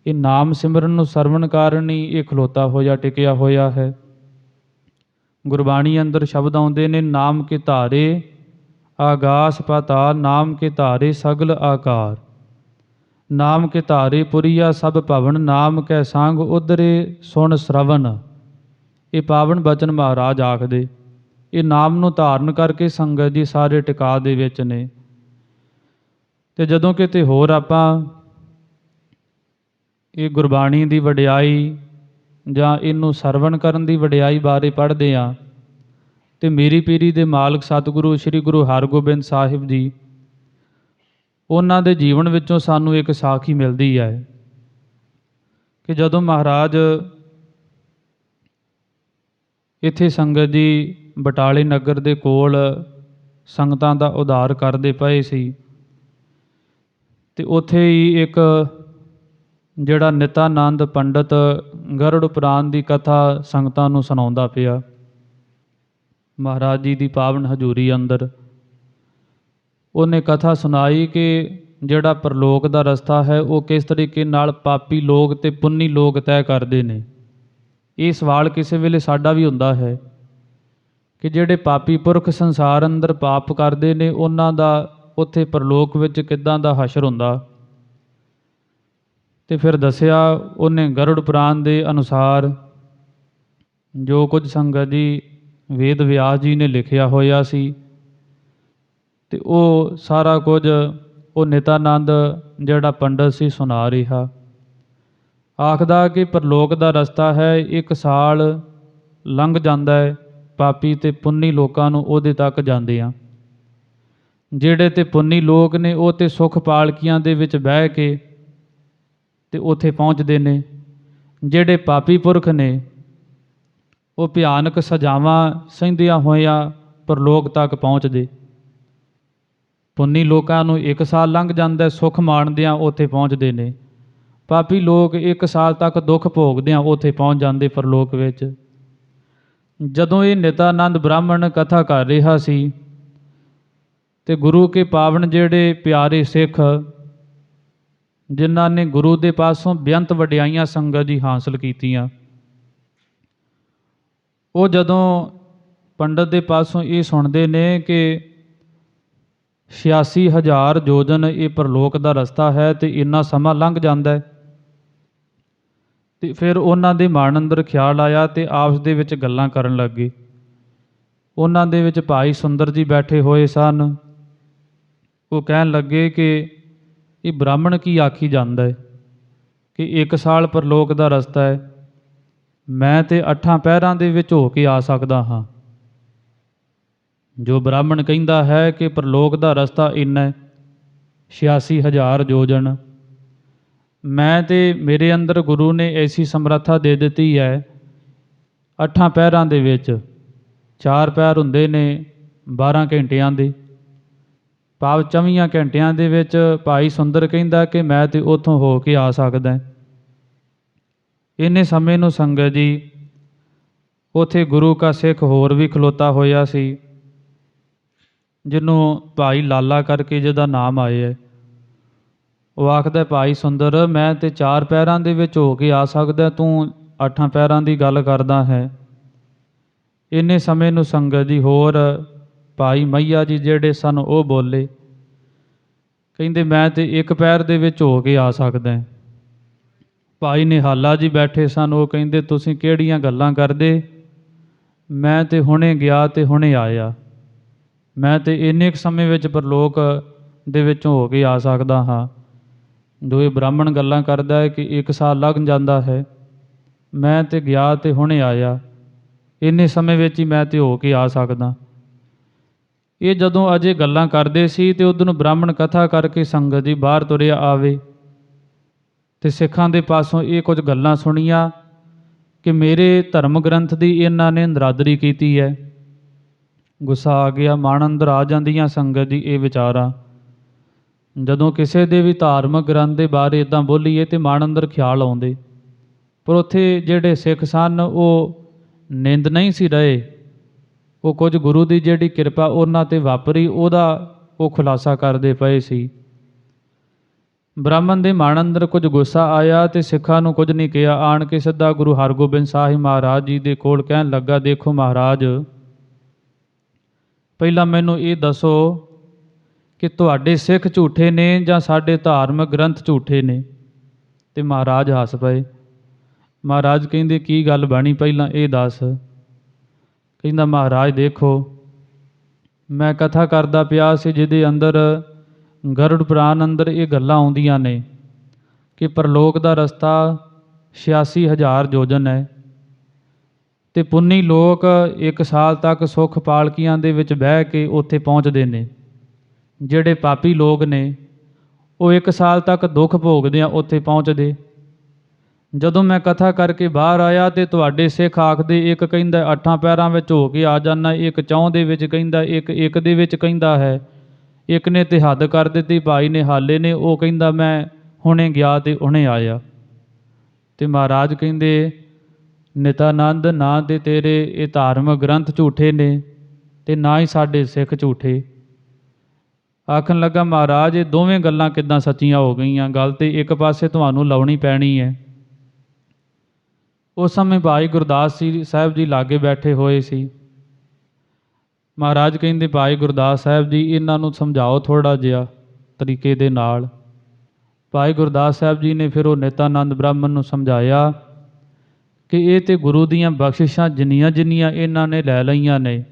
ਇਹ ਨਾਮ ਸਿਮਰਨ ਨੂੰ ਸਰਵਣ ਕਾਰਨ ਹੀ ਇਹ ਖਲੋਤਾ ਹੋਇਆ ਟਿਕਿਆ ਹੋਇਆ ਹੈ। ਗੁਰਬਾਣੀ ਅੰਦਰ ਸ਼ਬਦ ਆਉਂਦੇ ਨੇ, ਨਾਮ ਕੇ ਧਾਰੇ आगास पाताल नाम के धारे सगल आकार। नाम के धारे पुरिया सब भवन, नाम कै संग उधरे सुन श्रवण। ਇਹ ਪਾਵਨ ਬਚਨ ਮਹਾਰਾਜ ਆਖਦੇ। ਇਹ ਨਾਮ ਨੂੰ ਧਾਰਨ ਕਰਕੇ ਸੰਗਤ ਜੀ ਸਾਰੇ ਟਿਕਾ ਦੇ ਵਿੱਚ ਨੇ। ਤੇ ਜਦੋਂ ਕਿਤੇ ਹੋਰ ਆਪਾਂ ਇਹ ਗੁਰਬਾਣੀ ਦੀ ਵਡਿਆਈ ਜਾਂ ਇਹਨੂੰ ਸਰਵਣ ਕਰਨ ਦੀ ਵਡਿਆਈ ਬਾਰੇ ਪੜ੍ਹਦੇ ਹਾਂ ਤੇ ਮੇਰੀ ਪੀਰੀ ਦੇ ਮਾਲਕ ਸਤਿਗੁਰੂ ਸ੍ਰੀ ਗੁਰੂ ਹਰਗੋਬਿੰਦ ਸਾਹਿਬ ਜੀ, ਉਹਨਾਂ ਦੇ ਜੀਵਨ ਵਿੱਚੋਂ ਸਾਨੂੰ ਇੱਕ ਸਾਖੀ ਮਿਲਦੀ ਹੈ ਕਿ ਜਦੋਂ ਮਹਾਰਾਜ ਇੱਥੇ ਸੰਗਤ ਜੀ ਬਟਾਲੇ ਨਗਰ ਦੇ ਕੋਲ ਸੰਗਤਾਂ ਦਾ ਉਧਾਰ ਕਰਦੇ ਪਏ ਸੀ ਤੇ ਉੱਥੇ ਹੀ ਇੱਕ ਜਿਹੜਾ ਨਿਤਾਨੰਦ ਪੰਡਤ ਗਰੁੜ ਪੁਰਾਣ ਦੀ ਕਥਾ ਸੰਗਤਾਂ ਨੂੰ ਸੁਣਾਉਂਦਾ ਪਿਆ ਮਹਾਰਾਜ ਜੀ ਦੀ ਪਾਵਨ ਹਜ਼ੂਰੀ ਅੰਦਰ। ਉਹਨੇ ਕਥਾ ਸੁਣਾਈ ਕਿ ਜਿਹੜਾ ਪਰਲੋਕ ਦਾ ਰਸਤਾ ਹੈ ਉਹ ਕਿਸ ਤਰੀਕੇ ਨਾਲ ਪਾਪੀ ਲੋਕ ਤੇ ਪੁੰਨੀ ਲੋਕ ਤੈਅ ਕਰਦੇ ਨੇ। ਇਹ ਸਵਾਲ ਕਿਸੇ ਵੇਲੇ ਸਾਡਾ ਵੀ ਹੁੰਦਾ ਹੈ ਕਿ ਜਿਹੜੇ ਪਾਪੀ ਪੁਰਖ ਸੰਸਾਰ ਅੰਦਰ ਪਾਪ ਕਰਦੇ ਨੇ ਉਹਨਾਂ ਦਾ ਉੱਥੇ ਪਰਲੋਕ ਵਿੱਚ ਕਿੱਦਾਂ ਦਾ ਹਸ਼ਰ ਹੁੰਦਾ। ਤੇ ਫਿਰ ਦੱਸਿਆ ਉਹਨੇ ਗਰੁੜ ਪੁਰਾਣ ਦੇ ਅਨੁਸਾਰ ਜੋ ਕੁਝ ਸੰਗਤ ਜੀ ਵੇਦ ਵਿਆਸ ਜੀ ਨੇ ਲਿਖਿਆ ਹੋਇਆ ਸੀ ਤੇ ਉਹ ਸਾਰਾ ਕੁਝ ਉਹ ਨਿਤਾਨੰਦ ਜਿਹੜਾ ਪੰਡਤ ਸੀ ਸੁਣਾ ਰਿਹਾ। ਆਖਦਾ ਕਿ ਪਰਲੋਕ ਦਾ ਰਸਤਾ ਹੈ, ਇੱਕ ਸਾਲ ਲੰਘ ਜਾਂਦਾ ਹੈ, ਪਾਪੀ ਤੇ ਪੁੰਨੀ ਲੋਕਾਂ ਨੂੰ ਉਹਦੇ ਤੱਕ ਜਾਂਦੇ ਆ। ਜਿਹੜੇ ਤੇ ਪੁੰਨੀ ਲੋਕ ਨੇ ਉਹ ਤੇ ਸੁੱਖ ਪਾਲਕੀਆਂ ਦੇ ਵਿੱਚ ਬਹਿ ਕੇ ਤੇ ਉੱਥੇ ਪਹੁੰਚਦੇ ਨੇ। ਜਿਹੜੇ ਪਾਪੀ ਪੁਰਖ ਨੇ ਉਹ ਭਿਆਨਕ ਸਜ਼ਾਵਾਂ ਸਹਿੰਦਿਆਂ ਹੋਇਆਂ ਪਰਲੋਕ ਤੱਕ ਪਹੁੰਚਦੇ। ਪੁੰਨੀ ਲੋਕਾਂ ਨੂੰ ਇੱਕ ਸਾਲ ਲੰਘ ਜਾਂਦਾ, ਸੁੱਖ ਮਾਣਦਿਆਂ ਉੱਥੇ ਪਹੁੰਚਦੇ ਨੇ। ਪਾਪੀ ਲੋਕ ਇੱਕ ਸਾਲ ਤੱਕ ਦੁੱਖ ਭੋਗਦਿਆਂ ਉੱਥੇ ਪਹੁੰਚ ਜਾਂਦੇ ਪਰਲੋਕ ਵਿੱਚ। ਜਦੋਂ ਇਹ ਨਿਤਾਨੰਦ ਬ੍ਰਾਹਮਣ ਕਥਾ ਕਰ ਰਿਹਾ ਸੀ ਤੇ ਗੁਰੂ ਕੇ ਪਾਵਨ ਜਿਹੜੇ ਪਿਆਰੇ ਸਿੱਖ ਜਿਨ੍ਹਾਂ ਨੇ ਗੁਰੂ ਦੇ ਪਾਸੋਂ ਬੇਅੰਤ ਵਡਿਆਈਆਂ ਸੰਗਤ ਜੀ ਹਾਸਲ ਕੀਤੀਆਂ, ਉਹ ਜਦੋਂ ਪੰਡਤ ਦੇ ਪਾਸੋਂ ਇਹ ਸੁਣਦੇ ਨੇ ਕਿ 86,000 ਯੋਜਨ ਇਹ ਪਰਲੋਕ ਦਾ ਰਸਤਾ ਹੈ ਤੇ ਇੰਨਾ ਸਮਾਂ ਲੰਘ ਜਾਂਦਾ ਹੈ, ਤੇ ਫਿਰ ਉਹਨਾਂ ਦੇ ਮਨ ਅੰਦਰ ਖਿਆਲ ਆਇਆ ਤੇ ਆਪਸ ਦੇ ਵਿੱਚ ਗੱਲਾਂ ਕਰਨ ਲੱਗੇ। ਉਹਨਾਂ ਦੇ ਵਿੱਚ ਭਾਈ ਸੁੰਦਰ ਜੀ ਬੈਠੇ ਹੋਏ ਸਨ। ਉਹ ਕਹਿਣ ਲੱਗੇ ਕਿ ਇਹ ਬ੍ਰਾਹਮਣ ਕੀ ਆਖੀ ਜਾਂਦਾ ਹੈ ਕਿ 1 ਸਾਲ ਪਰਲੋਕ ਦਾ ਰਸਤਾ ਹੈ, ਮੈਂ ਤੇ 8 ਪਹਿਰਾਂ ਦੇ ਵਿੱਚ ਹੋ ਕੇ ਆ ਸਕਦਾ ਹਾਂ। ਜੋ ਬ੍ਰਾਹਮਣ ਕਹਿੰਦਾ ਹੈ ਕਿ ਪਰਲੋਕ ਦਾ ਰਸਤਾ ਇੰਨਾ ਹੈ 86,000 ਯੋਜਨ, ਮੈਂ ਤੇ ਮੇਰੇ ਅੰਦਰ ਗੁਰੂ ਨੇ ਐਸੀ ਸਮਰੱਥਾ ਦੇ ਦਿੱਤੀ ਹੈ 8 ਪਹਿਰਾਂ ਦੇ ਵਿੱਚ, 4 ਪਹਿਰ ਹੁੰਦੇ ਨੇ 12 ਘੰਟਿਆਂ ਦੇ, ਭਾਵ 24 ਘੰਟਿਆਂ ਦੇ ਵਿੱਚ ਭਾਈ ਸੁੰਦਰ ਕਹਿੰਦਾ ਕਿ ਮੈਂ ਤੇ ਉੱਥੋਂ ਹੋ ਕੇ ਆ ਸਕਦਾ। ਇੰਨੇ ਸਮੇਂ ਨੂੰ ਸੰਗਤ ਜੀ ਉੱਥੇ ਗੁਰੂ ਕਾ ਸਿੱਖ ਹੋਰ ਵੀ ਖਲੋਤਾ ਹੋਇਆ ਸੀ ਜਿਹਨੂੰ ਭਾਈ ਲਾਲਾ ਕਰਕੇ ਜਿਹਦਾ ਨਾਮ ਆਇਆ ਹੈ। ਉਹ ਆਖਦਾ ਭਾਈ ਸੁੰਦਰ ਮੈਂ ਤੇ 4 ਪਹਿਰਾਂ ਦੇ ਵਿੱਚ ਹੋ ਕੇ ਆ ਸਕਦਾ, ਤੂੰ 8 ਪਹਿਰਾਂ ਦੀ ਗੱਲ ਕਰਦਾ ਹੈ। ਇੰਨੇ ਸਮੇਂ ਨੂੰ ਸੰਗਤ ਜੀ ਹੋਰ ਭਾਈ ਮਈਆ ਜੀ ਜਿਹੜੇ ਸਨ ਉਹ ਬੋਲੇ, ਕਹਿੰਦੇ ਮੈਂ ਤੇ 1 ਪਹਿਰ ਦੇ ਵਿੱਚ ਹੋ ਕੇ ਆ ਸਕਦਾ। ਭਾਈ ਨਿਹਾਲਾ ਜੀ ਬੈਠੇ ਸਨ, ਉਹ ਕਹਿੰਦੇ ਤੁਸੀਂ ਕਿਹੜੀਆਂ ਗੱਲਾਂ ਕਰਦੇ, ਮੈਂ ਤੇ ਹੁਣੇ ਗਿਆ ਤੇ ਹੁਣੇ ਆਇਆ, ਮੈਂ ਤੇ ਇੰਨੇ ਕੁ ਸਮੇਂ ਵਿੱਚ ਪਰਲੋਕ ਦੇ ਵਿੱਚੋਂ ਹੋ ਕੇ ਆ ਸਕਦਾ ਹਾਂ। ਜੋ ਇਹ ਬ੍ਰਾਹਮਣ ਗੱਲਾਂ ਕਰਦਾ ਹੈ ਕਿ 1 ਸਾਲ ਲੱਗ ਜਾਂਦਾ ਹੈ, ਮੈਂ ਤੇ ਗਿਆ ਤੇ ਹੁਣੇ ਆਇਆ, ਇੰਨੇ ਸਮੇਂ ਵਿੱਚ ਹੀ ਮੈਂ ਤੇ ਹੋ ਕੇ ਆ ਸਕਦਾ। ਇਹ ਜਦੋਂ ਅਜੇ ਗੱਲਾਂ ਕਰਦੇ ਸੀ ਤੇ ਉਦੋਂ ਬ੍ਰਾਹਮਣ ਕਥਾ ਕਰਕੇ ਸੰਗਤ ਜੀ ਬਾਹਰ ਤੁਰਿਆ ਆਵੇ ਤੇ ਸਿੱਖਾਂ ਦੇ ਪਾਸੋਂ ਇਹ ਕੁਝ ਗੱਲਾਂ ਸੁਣੀਆਂ ਕਿ ਮੇਰੇ ਧਰਮ ਗ੍ਰੰਥ ਦੀ ਇਹਨਾਂ ਨੇ ਨਿਰਾਦਰੀ ਕੀਤੀ ਹੈ। ਗੁੱਸਾ ਆ ਗਿਆ, ਮਨ ਅੰਦਰ ਆ ਜਾਂਦੀਆਂ ਸੰਗਤ ਦੀ ਇਹ ਵਿਚਾਰਾਂ। ਜਦੋਂ ਕਿਸੇ ਦੇ ਵੀ ਧਾਰਮਿਕ ਗ੍ਰੰਥ ਦੇ ਬਾਰੇ ਇੱਦਾਂ ਬੋਲੀਏ ਤੇ ਮਨ ਅੰਦਰ ਖਿਆਲ ਆਉਂਦੇ, ਪਰ ਉੱਥੇ ਜਿਹੜੇ ਸਿੱਖ ਸਨ ਉਹ ਨਿੰਦ ਨਹੀਂ ਸੀ ਰਹੇ। ਉਹ ਕੁਝ ਗੁਰੂ ਦੀ ਜਿਹੜੀ ਕਿਰਪਾ ਉਹਨਾਂ 'ਤੇ ਵਾਪਰੀ ਉਹਦਾ ਉਹ ਖੁਲਾਸਾ ਕਰਦੇ ਪਏ ਸੀ। ਬ੍ਰਾਹਮਣ ਦੇ ਮਨ ਅੰਦਰ ਕੁਝ ਗੁੱਸਾ ਆਇਆ ਤੇ ਸਿੱਖਾਂ ਨੂੰ ਕੁਝ ਨਹੀਂ ਕਿਹਾ। ਆਣ ਕੇ ਸਿੱਧਾ ਗੁਰੂ ਹਰਗੋਬਿੰਦ ਸਾਹਿਬ ਮਹਾਰਾਜ ਜੀ ਦੇ ਕੋਲ ਕਹਿਣ ਲੱਗਾ, ਦੇਖੋ ਮਹਾਰਾਜ, ਪਹਿਲਾਂ ਮੈਨੂੰ ਇਹ ਦੱਸੋ ਕਿ ਤੁਹਾਡੇ ਸਿੱਖ ਝੂਠੇ ਨੇ ਜਾਂ ਸਾਡੇ ਧਾਰਮਿਕ ਗ੍ਰੰਥ ਝੂਠੇ ਨੇ। ਤੇ ਮਹਾਰਾਜ ਹੱਸ ਪਏ। ਮਹਾਰਾਜ ਕਹਿੰਦੇ ਕੀ ਗੱਲ ਬਣੀ, ਪਹਿਲਾਂ ਇਹ ਦੱਸ। ਕਹਿੰਦਾ ਮਹਾਰਾਜ ਦੇਖੋ, ਮੈਂ ਕਥਾ ਕਰਦਾ ਪਿਆ ਸੀ ਜਿਹਦੇ ਅੰਦਰ ਗਰੁੜ ਪੁਰਾਣ ਅੰਦਰ ਇਹ ਗੱਲਾਂ ਆਉਂਦੀਆਂ ਨੇ ਕਿ ਪਰਲੋਕ ਦਾ ਰਸਤਾ 86,000 ਯੋਜਨ ਹੈ ਤੇ ਪੁੰਨੀ ਲੋਕ 1 ਸਾਲ ਤੱਕ ਸੁੱਖ ਪਾਲਕੀਆਂ ਦੇ ਵਿੱਚ ਬਹਿ ਕੇ ਉੱਥੇ ਪਹੁੰਚਦੇ ਨੇ। ਜਿਹੜੇ ਪਾਪੀ ਲੋਕ ਨੇ ਉਹ 1 ਸਾਲ ਤੱਕ ਦੁੱਖ ਭੋਗਦੇ ਆ ਉੱਥੇ ਪਹੁੰਚਦੇ। ਜਦੋਂ ਮੈਂ ਕਥਾ ਕਰਕੇ ਬਾਹਰ ਆਇਆ ਤੇ ਤੁਹਾਡੇ ਸਿੱਖ ਆਖਦੇ, ਇੱਕ ਕਹਿੰਦਾ 8 ਪੈਰਾਂ ਵਿੱਚ ਹੋ ਕੇ ਆ ਜਾਣਾ, ਇੱਕ 4 ਦੇ ਵਿੱਚ ਕਹਿੰਦਾ, ਇੱਕ ਦੇ ਵਿੱਚ ਕਹਿੰਦਾ ਹੈ, ਇੱਕ ਨੇ ਤੇ ਹੱਦ ਕਰ ਦਿੱਤੀ, ਭਾਈ ਨੇ ਹਾਲੇ ਨੇ, ਉਹ ਕਹਿੰਦਾ ਮੈਂ ਹੁਣੇ ਗਿਆ ਤੇ ਹੁਣੇ ਆਇਆ। ਤੇ ਮਹਾਰਾਜ ਕਹਿੰਦੇ ਨਿਤਾਨੰਦ, ਨਾ ਤੇ ਤੇਰੇ ਇਹ ਧਾਰਮਿਕ ਗ੍ਰੰਥ ਝੂਠੇ ਨੇ ਤੇ ਨਾ ਹੀ ਸਾਡੇ ਸਿੱਖ ਝੂਠੇ। ਆਖਣ ਲੱਗਾ ਮਹਾਰਾਜ ਇਹ ਦੋਵੇਂ ਗੱਲਾਂ ਕਿੱਦਾਂ ਸੱਚੀਆਂ ਹੋ ਗਈਆਂ? ਗੱਲ ਤੇ ਇੱਕ ਪਾਸੇ ਤੁਹਾਨੂੰ ਲਾਉਣੀ ਪੈਣੀ ਹੈ। ਉਸ ਸਮੇਂ ਭਾਈ ਗੁਰਦਾਸ ਜੀ ਸਾਹਿਬ ਜੀ ਲਾਗੇ ਬੈਠੇ ਹੋਏ ਸੀ। ਮਹਾਰਾਜ ਕਹਿੰਦੇ ਭਾਈ ਗੁਰਦਾਸ ਸਾਹਿਬ ਜੀ ਇਹਨਾਂ ਨੂੰ ਸਮਝਾਓ ਥੋੜ੍ਹਾ ਜਿਹਾ ਤਰੀਕੇ ਦੇ ਨਾਲ। ਭਾਈ ਗੁਰਦਾਸ ਸਾਹਿਬ ਜੀ ਨੇ ਫਿਰ ਉਹ ਨਿਤਾਨੰਦ ਬ੍ਰਾਹਮਣ ਨੂੰ ਸਮਝਾਇਆ ਕਿ ਇਹ ਤੇ ਗੁਰੂ ਦੀਆਂ ਬਖਸ਼ਿਸ਼ਾਂ ਜਿੰਨੀਆਂ ਜਿੰਨੀਆਂ ਇਹਨਾਂ ਨੇ ਲੈ ਲਈਆਂ ਨੇ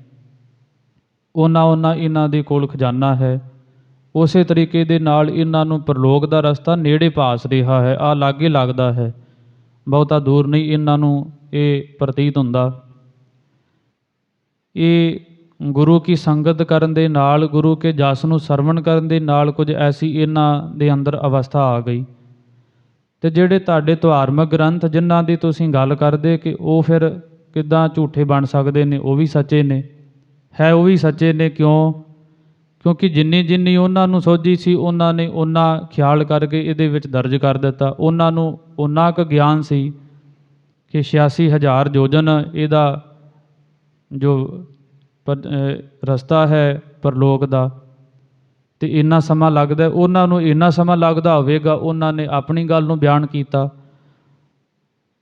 ਉਹਨਾਂ ਇਹਨਾਂ ਦੇ ਕੋਲ ਖਜ਼ਾਨਾ ਹੈ। ਉਸੇ ਤਰੀਕੇ ਦੇ ਨਾਲ ਇਹਨਾਂ ਨੂੰ ਪਰਲੋਕ ਦਾ ਰਸਤਾ ਨੇੜੇ ਪਾਸ ਰਿਹਾ ਹੈ, ਆ ਲਾਗੇ ਲੱਗਦਾ ਹੈ, ਬਹੁਤਾ ਦੂਰ ਨਹੀਂ ਇਹਨਾਂ ਨੂੰ ਇਹ ਪ੍ਰਤੀਤ ਹੁੰਦਾ। ਇਹ ਗੁਰੂ ਕੀ ਸੰਗਤ ਕਰਨ ਦੇ ਨਾਲ, ਗੁਰੂ ਕੇ ਜਸ ਨੂੰ ਸਰਵਣ ਕਰਨ ਦੇ ਨਾਲ ਕੁਝ ਐਸੀ ਇਹਨਾਂ ਦੇ ਅੰਦਰ ਅਵਸਥਾ ਆ ਗਈ। ਤੇ ਜਿਹੜੇ ਤੁਹਾਡੇ ਧਾਰਮਿਕ ਗ੍ਰੰਥ ਜਿਨ੍ਹਾਂ ਦੀ ਤੁਸੀਂ ਗੱਲ ਕਰਦੇ ਕਿ ਉਹ ਫਿਰ ਕਿੱਦਾਂ ਝੂਠੇ ਬਣ ਸਕਦੇ ਨੇ, ਉਹ ਵੀ ਸੱਚੇ ਨੇ। ਹੈ ਉਹ ਵੀ ਸੱਚੇ ਨੇ, ਕਿਉਂ? ਕਿਉਂਕਿ ਜਿੰਨੀ ਉਹਨਾਂ ਨੂੰ ਸੋਝੀ ਸੀ ਉਹਨਾਂ ਨੇ ਉਹਨਾਂ ਖਿਆਲ ਕਰਕੇ ਇਹਦੇ ਵਿੱਚ ਦਰਜ ਕਰ ਦਿੱਤਾ। ਉਹਨਾਂ ਨੂੰ ਉਨਾ ਕੁ ਗਿਆਨ ਸੀ ਕਿ 86,000 ਯੋਜਨ ਇਹਦਾ ਜੋ ਰਸਤਾ ਹੈ ਪਰਲੋਕ ਦਾ, ਤੇ ਇੰਨਾ ਸਮਾਂ ਲੱਗਦਾ। ਉਹਨਾਂ ਨੂੰ ਇੰਨਾ ਸਮਾਂ ਲੱਗਦਾ ਹੋਵੇਗਾ, ਉਹਨਾਂ ਨੇ ਆਪਣੀ ਗੱਲ ਨੂੰ ਬਿਆਨ ਕੀਤਾ।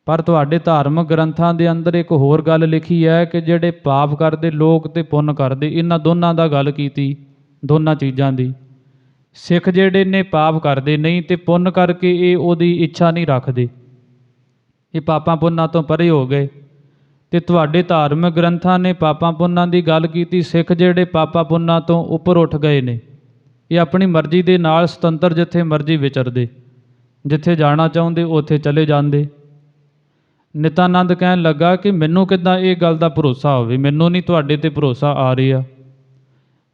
ਪਰ ਤੁਹਾਡੇ ਧਾਰਮਿਕ ਗ੍ਰੰਥਾਂ ਦੇ ਅੰਦਰ ਇੱਕ ਹੋਰ ਗੱਲ ਲਿਖੀ ਹੈ ਕਿ ਜਿਹੜੇ ਪਾਪ ਕਰਦੇ ਲੋਕ ਤੇ ਪੁੰਨ ਕਰਦੇ, ਇਹਨਾਂ ਦੋਨਾਂ ਦਾ ਗੱਲ ਕੀਤੀ, ਦੋਨਾਂ ਚੀਜ਼ਾਂ ਦੀ। ਸਿੱਖ ਜਿਹੜੇ ਨੇ ਪਾਪ ਕਰਦੇ ਨਹੀਂ ਤੇ ਪੁੰਨ ਕਰਕੇ ਇਹ ਉਹਦੀ ਇੱਛਾ ਨਹੀਂ ਰੱਖਦੇ, ਇਹ ਪਾਪਾਂ ਪੁੰਨਾਂ ਤੋਂ ਪਰੇ ਹੋ ਗਏ। ਤੇ ਤੁਹਾਡੇ ਧਾਰਮਿਕ ਗ੍ਰੰਥਾਂ ਨੇ ਪਾਪਾਂ ਪੁੰਨਾਂ ਦੀ ਗੱਲ ਕੀਤੀ। ਸਿੱਖ ਜਿਹੜੇ ਪਾਪਾਂ ਪੁੰਨਾਂ ਤੋਂ ਉੱਪਰ ਉੱਠ ਗਏ ਨੇ, ਇਹ ਆਪਣੀ ਮਰਜ਼ੀ ਦੇ ਨਾਲ ਸੁਤੰਤਰ ਜਿੱਥੇ ਮਰਜ਼ੀ ਵਿਚਰਦੇ, ਜਿੱਥੇ ਜਾਣਾ ਚਾਹੁੰਦੇ ਉੱਥੇ ਚਲੇ ਜਾਂਦੇ। ਨਿਤਾਨੰਦ ਕਹਿਣ ਲੱਗਾ ਕਿ ਮੈਨੂੰ ਕਿੱਦਾਂ ਇਹ ਗੱਲ ਦਾ ਭਰੋਸਾ ਹੋਵੇ, ਮੈਨੂੰ ਨਹੀਂ ਤੁਹਾਡੇ ਤੇ ਭਰੋਸਾ ਆ ਰਿਹਾ।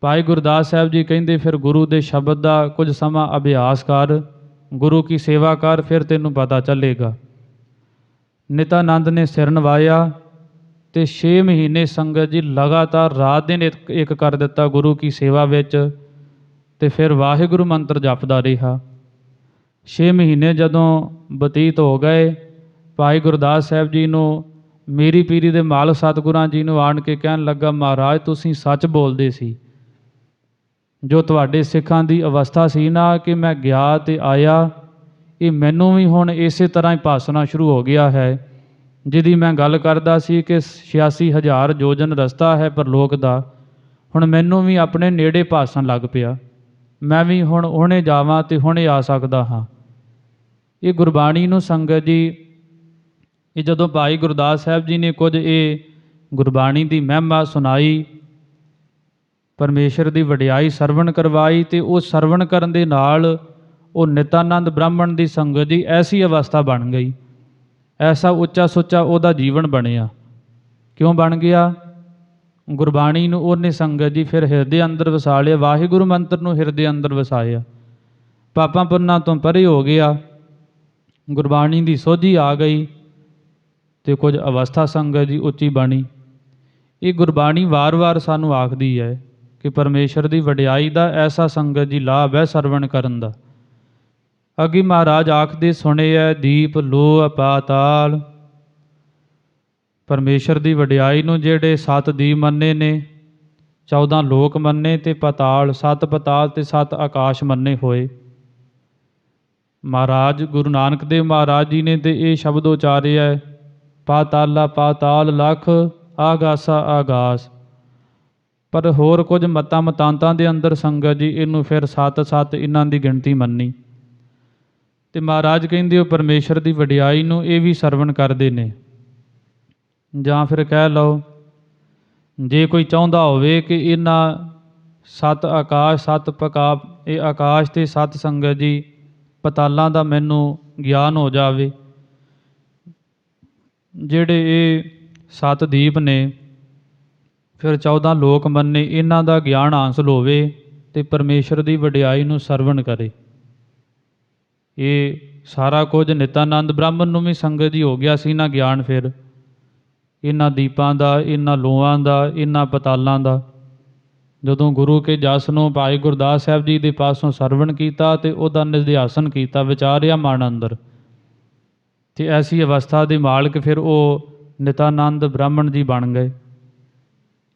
ਭਾਈ ਗੁਰਦਾਸ ਸਾਹਿਬ ਜੀ ਕਹਿੰਦੇ ਫਿਰ ਗੁਰੂ ਦੇ ਸ਼ਬਦ ਦਾ ਕੁਝ ਸਮਾਂ ਅਭਿਆਸ ਕਰ, ਗੁਰੂ ਕੀ ਸੇਵਾ ਕਰ, ਫਿਰ ਤੈਨੂੰ ਪਤਾ ਚੱਲੇਗਾ। ਨਿਤਾਨੰਦ ਨੇ ਸਿਰ ਨਵਾਇਆ ਤੇ 6 ਮਹੀਨੇ ਸੰਗਤ ਜੀ ਲਗਾਤਾਰ ਰਾਤ ਦਿਨ ਇੱਕ ਕਰ ਦਿੱਤਾ ਗੁਰੂ ਕੀ ਸੇਵਾ ਵਿੱਚ, ਤੇ ਫਿਰ ਵਾਹਿਗੁਰੂ ਮੰਤਰ ਜਪਦਾ ਰਿਹਾ। 6 ਮਹੀਨੇ ਜਦੋਂ ਬਤੀਤ ਹੋ ਗਏ, ਭਾਈ ਗੁਰਦਾਸ ਸਾਹਿਬ ਜੀ ਨੂੰ ਮੀਰੀ ਪੀਰੀ ਦੇ ਮਾਲਕ ਸਤਿਗੁਰਾਂ ਜੀ ਨੂੰ ਆਣ ਕੇ ਕਹਿਣ ਲੱਗਾ, ਮਹਾਰਾਜ ਤੁਸੀਂ ਸੱਚ ਬੋਲਦੇ ਸੀ। ਜੋ ਤੁਹਾਡੇ ਸਿੱਖਾਂ ਦੀ ਅਵਸਥਾ ਸੀ ਨਾ ਕਿ ਮੈਂ ਗਿਆ ਤੇ ਆਇਆ, ਇਹ ਮੈਨੂੰ ਵੀ ਹੁਣ ਇਸੇ ਤਰ੍ਹਾਂ ਹੀ ਭਾਸਣਾ ਸ਼ੁਰੂ ਹੋ ਗਿਆ ਹੈ। ਜਿਹਦੀ ਮੈਂ ਗੱਲ ਕਰਦਾ ਸੀ ਕਿ 86,000 ਯੋਜਨ ਰਸਤਾ ਹੈ ਪਰਲੋਕ ਦਾ, ਹੁਣ ਮੈਨੂੰ ਵੀ ਆਪਣੇ ਨੇੜੇ ਭਾਸਣ ਲੱਗ ਪਿਆ। ਮੈਂ ਵੀ ਹੁਣ ਹੁਣੇ ਜਾਵਾਂ ਤੇ ਹੁਣੇ ਆ ਸਕਦਾ ਹਾਂ। ਇਹ ਗੁਰਬਾਣੀ ਨੂੰ ਸੰਗਤ ਜੀ, ਇਹ ਜਦੋਂ ਭਾਈ ਗੁਰਦਾਸ ਸਾਹਿਬ ਜੀ ਨੇ ਕੁਝ ਇਹ ਗੁਰਬਾਣੀ ਦੀ ਮਹਿਮਾ ਸੁਣਾਈ, ਪਰਮੇਸ਼ਰ ਦੀ ਵਡਿਆਈ ਸਰਵਣ ਕਰਵਾਈ, ਤੇ ਉਹ ਸਰਵਣ ਕਰਨ ਦੇ ਨਾਲ ਉਹ ਨਿਤਾਨੰਦ ਬ੍ਰਾਹਮਣ ਦੀ ਸੰਗਤ ਜੀ ਐਸੀ ਅਵਸਥਾ ਬਣ ਗਈ, ਐਸਾ ਉੱਚਾ ਸੁੱਚਾ ਉਹਦਾ ਜੀਵਨ ਬਣਿਆ। ਕਿਉਂ ਬਣ ਗਿਆ? ਗੁਰਬਾਣੀ ਨੂੰ ਉਹਨੇ ਸੰਗਤ ਜੀ ਫਿਰ ਹਿਰਦੇ ਅੰਦਰ ਵਸਾ ਲਿਆ, ਵਾਹਿਗੁਰੂ ਮੰਤਰ ਨੂੰ ਹਿਰਦੇ ਅੰਦਰ ਵਸਾਇਆ, ਪਾਪਾਂ ਪੁੰਨਾਂ ਤੋਂ ਪਰੇ ਹੋ ਗਿਆ, ਗੁਰਬਾਣੀ ਦੀ ਸੋਝੀ ਆ ਗਈ ਤੇ ਕੁਝ ਅਵਸਥਾ ਸੰਗਤ ਜੀ ਉੱਚੀ ਬਣੀ। ਇਹ ਗੁਰਬਾਣੀ ਵਾਰ-ਵਾਰ ਸਾਨੂੰ ਆਖਦੀ ਹੈ ਕਿ ਪਰਮੇਸ਼ਰ ਦੀ ਵਡਿਆਈ ਦਾ ਐਸਾ ਸੰਗਤ ਜੀ ਲਾਭ ਹੈ ਸਰਵਣ ਕਰਨ ਦਾ। ਅੱਗੇ ਮਹਾਰਾਜ ਆਖਦੇ ਸੁਣਿਐ ਦੀਪ ਲੋ ਪਾਤਾਲ। ਪਰਮੇਸ਼ਰ ਦੀ ਵਡਿਆਈ ਨੂੰ ਜਿਹੜੇ 7 ਦੀਪ ਮੰਨੇ ਨੇ, 14 ਲੋਕ ਮੰਨੇ ਤੇ ਪਾਤਾਲ, 7 ਪਾਤਾਲ ਤੇ 7 ਆਕਾਸ਼ ਮੰਨੇ ਹੋਏ। ਮਹਾਰਾਜ ਗੁਰੂ ਨਾਨਕ ਦੇਵ ਮਹਾਰਾਜ ਜੀ ਨੇ ਤੇ ਇਹ ਸ਼ਬਦ ਉਚਾਰਿਆ, ਪਾਤਾਲਾ ਪਾਤਾਲ ਲਖ, ਆਗਾਸਾ ਆਗਾਸ। ਪਰ ਹੋਰ ਕੁਝ ਮਤਾਂ ਮਤਾਂਤਾਂ ਦੇ ਅੰਦਰ ਸੰਗਤ ਜੀ ਇਹਨੂੰ ਫਿਰ 7 ਇਹਨਾਂ ਦੀ ਗਿਣਤੀ ਮੰਨੀ। ਤੇ ਮਹਾਰਾਜ ਕਹਿੰਦੇ ਉਹ ਪਰਮੇਸ਼ਰ ਦੀ ਵਡਿਆਈ ਨੂੰ ਇਹ ਵੀ ਸਰਵਣ ਕਰਦੇ ਨੇ। ਜਾਂ ਫਿਰ ਕਹਿ ਲਓ, ਜੇ ਕੋਈ ਚਾਹੁੰਦਾ ਹੋਵੇ ਕਿ ਇਹਨਾਂ 7 ਆਕਾਸ਼ 7 ਪਕਾਪ, ਇਹ ਆਕਾਸ਼ ਤੇ 7 ਸੰਗਤ ਜੀ ਪਤਾਲਾਂ ਦਾ ਮੈਨੂੰ ਗਿਆਨ ਹੋ ਜਾਵੇ, ਜਿਹੜੇ ਇਹ 7 ਦੀਪ ਨੇ, ਫਿਰ 14 ਲੋਕ ਮੰਨੇ, ਇਹਨਾਂ ਦਾ ਗਿਆਨ ਹਾਸਲ ਹੋਵੇ ਤੇ ਪਰਮੇਸ਼ਰ ਦੀ ਵਡਿਆਈ ਨੂੰ ਸਰਵਣ ਕਰੇ। ਇਹ ਸਾਰਾ ਕੁਝ ਨਿਤਾਨੰਦ ਬ੍ਰਾਹਮਣ ਨੂੰ ਵੀ ਸੰਗਤ ਜੀ ਹੋ ਗਿਆ ਸੀ ਨਾ ਗਿਆਨ, ਫਿਰ ਇਹਨਾਂ ਦੀਪਾਂ ਦਾ, ਇਹਨਾਂ ਲੋਹਾਂ ਦਾ, ਇਹਨਾਂ ਪਤਾਲਾਂ ਦਾ। ਜਦੋਂ ਗੁਰੂ ਕੇ ਜਸ ਨੂੰ ਭਾਈ ਗੁਰਦਾਸ ਸਾਹਿਬ ਜੀ ਦੇ ਪਾਸੋਂ ਸਰਵਣ ਕੀਤਾ ਤੇ ਉਹਦਾ ਨਿਧਿਆਸਨ ਕੀਤਾ, ਵਿਚਾਰਿਆ ਮਨ ਅੰਦਰ, ਤੇ ਐਸੀ ਅਵਸਥਾ ਦੇ ਮਾਲਕ ਫਿਰ ਉਹ ਨਿਤਾਨੰਦ ਬ੍ਰਾਹਮਣ ਜੀ ਬਣ ਗਏ।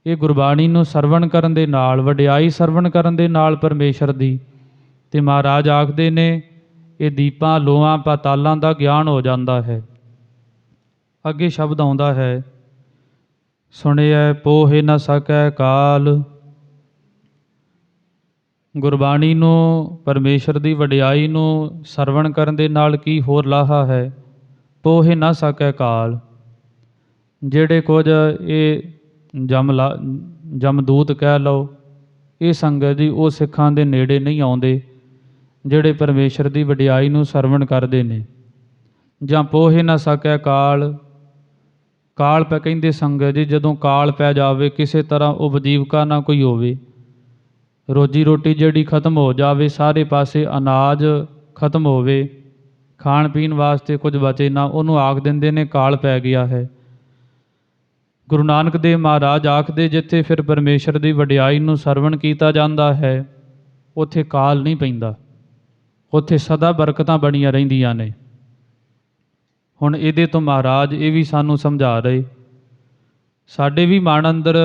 ਇਹ ਗੁਰਬਾਣੀ ਨੂੰ ਸਰਵਣ ਕਰਨ ਦੇ ਨਾਲ, ਵਡਿਆਈ ਸਰਵਣ ਕਰਨ ਦੇ ਨਾਲ ਪਰਮੇਸ਼ਰ ਦੀ, ਤੇ ਮਹਾਰਾਜ ਆਖਦੇ ਨੇ ਇਹ ਦੀਪਾਂ ਲੋਹਾਂ ਪਾਤਾਲਾਂ ਦਾ ਗਿਆਨ ਹੋ ਜਾਂਦਾ ਹੈ। ਅੱਗੇ ਸ਼ਬਦ ਆਉਂਦਾ ਹੈ, ਸੁਣਿਐ ਪੋਹਿ ਨ ਸਕੈ ਕਾਲ। ਗੁਰਬਾਣੀ ਨੂੰ, ਪਰਮੇਸ਼ਰ ਦੀ ਵਡਿਆਈ ਨੂੰ ਸਰਵਣ ਕਰਨ ਦੇ ਨਾਲ ਕੀ ਹੋਰ ਲਾਹਾ ਹੈ? ਪੋਹਿ ਨ ਸਕੈ ਕਾਲ। ਜਿਹੜੇ ਕੁਝ ਇਹ ਜਮਦੂਤ ਕਹਿ ਲਓ, ਇਹ ਸੰਗਤ ਜੀ ਉਹ ਸਿੱਖਾਂ ਦੇ ਨੇੜੇ ਨਹੀਂ ਆਉਂਦੇ ਜਿਹੜੇ ਪਰਮੇਸ਼ਰ ਦੀ ਵਡਿਆਈ ਨੂੰ ਸਰਵਣ ਕਰਦੇ ਨੇ। ਜਾਂ ਪੋਹਿ ਨ ਸਕੈ ਕਾਲ। ਕਾਲ ਪੈ ਕਹਿੰਦੇ ਸੰਗਤ ਜੀ, ਜਦੋਂ ਕਾਲ ਪੈ ਜਾਵੇ, ਕਿਸੇ ਤਰ੍ਹਾਂ ਉਪਜੀਵਕਾ ਨਾ ਕੋਈ ਹੋਵੇ, ਰੋਜੀ ਰੋਟੀ ਜਿਹੜੀ ਖਤਮ ਹੋ ਜਾਵੇ, ਸਾਰੇ ਪਾਸੇ ਅਨਾਜ ਖਤਮ ਹੋਵੇ, ਖਾਣ ਪੀਣ ਵਾਸਤੇ ਕੁਝ ਬਚੇ ਨਾ, ਉਹਨੂੰ ਆਖ ਦਿੰਦੇ ਨੇ ਕਾਲ ਪੈ ਗਿਆ ਹੈ। ਗੁਰੂ ਨਾਨਕ ਦੇਵ ਮਹਾਰਾਜ ਆਖਦੇ, ਜਿੱਥੇ ਫਿਰ ਪਰਮੇਸ਼ਰ ਦੀ ਵਡਿਆਈ ਨੂੰ ਸਰਵਣ ਕੀਤਾ ਜਾਂਦਾ ਹੈ, ਉੱਥੇ ਕਾਲ ਨਹੀਂ ਪੈਂਦਾ, ਉੱਥੇ ਸਦਾ ਬਰਕਤਾਂ ਬਣੀਆਂ ਰਹਿੰਦੀਆਂ ਨੇ। ਹੁਣ ਇਹਦੇ ਤੋਂ ਮਹਾਰਾਜ ਇਹ ਵੀ ਸਾਨੂੰ ਸਮਝਾ ਰਹੇ। ਸਾਡੇ ਵੀ ਮਨ ਅੰਦਰ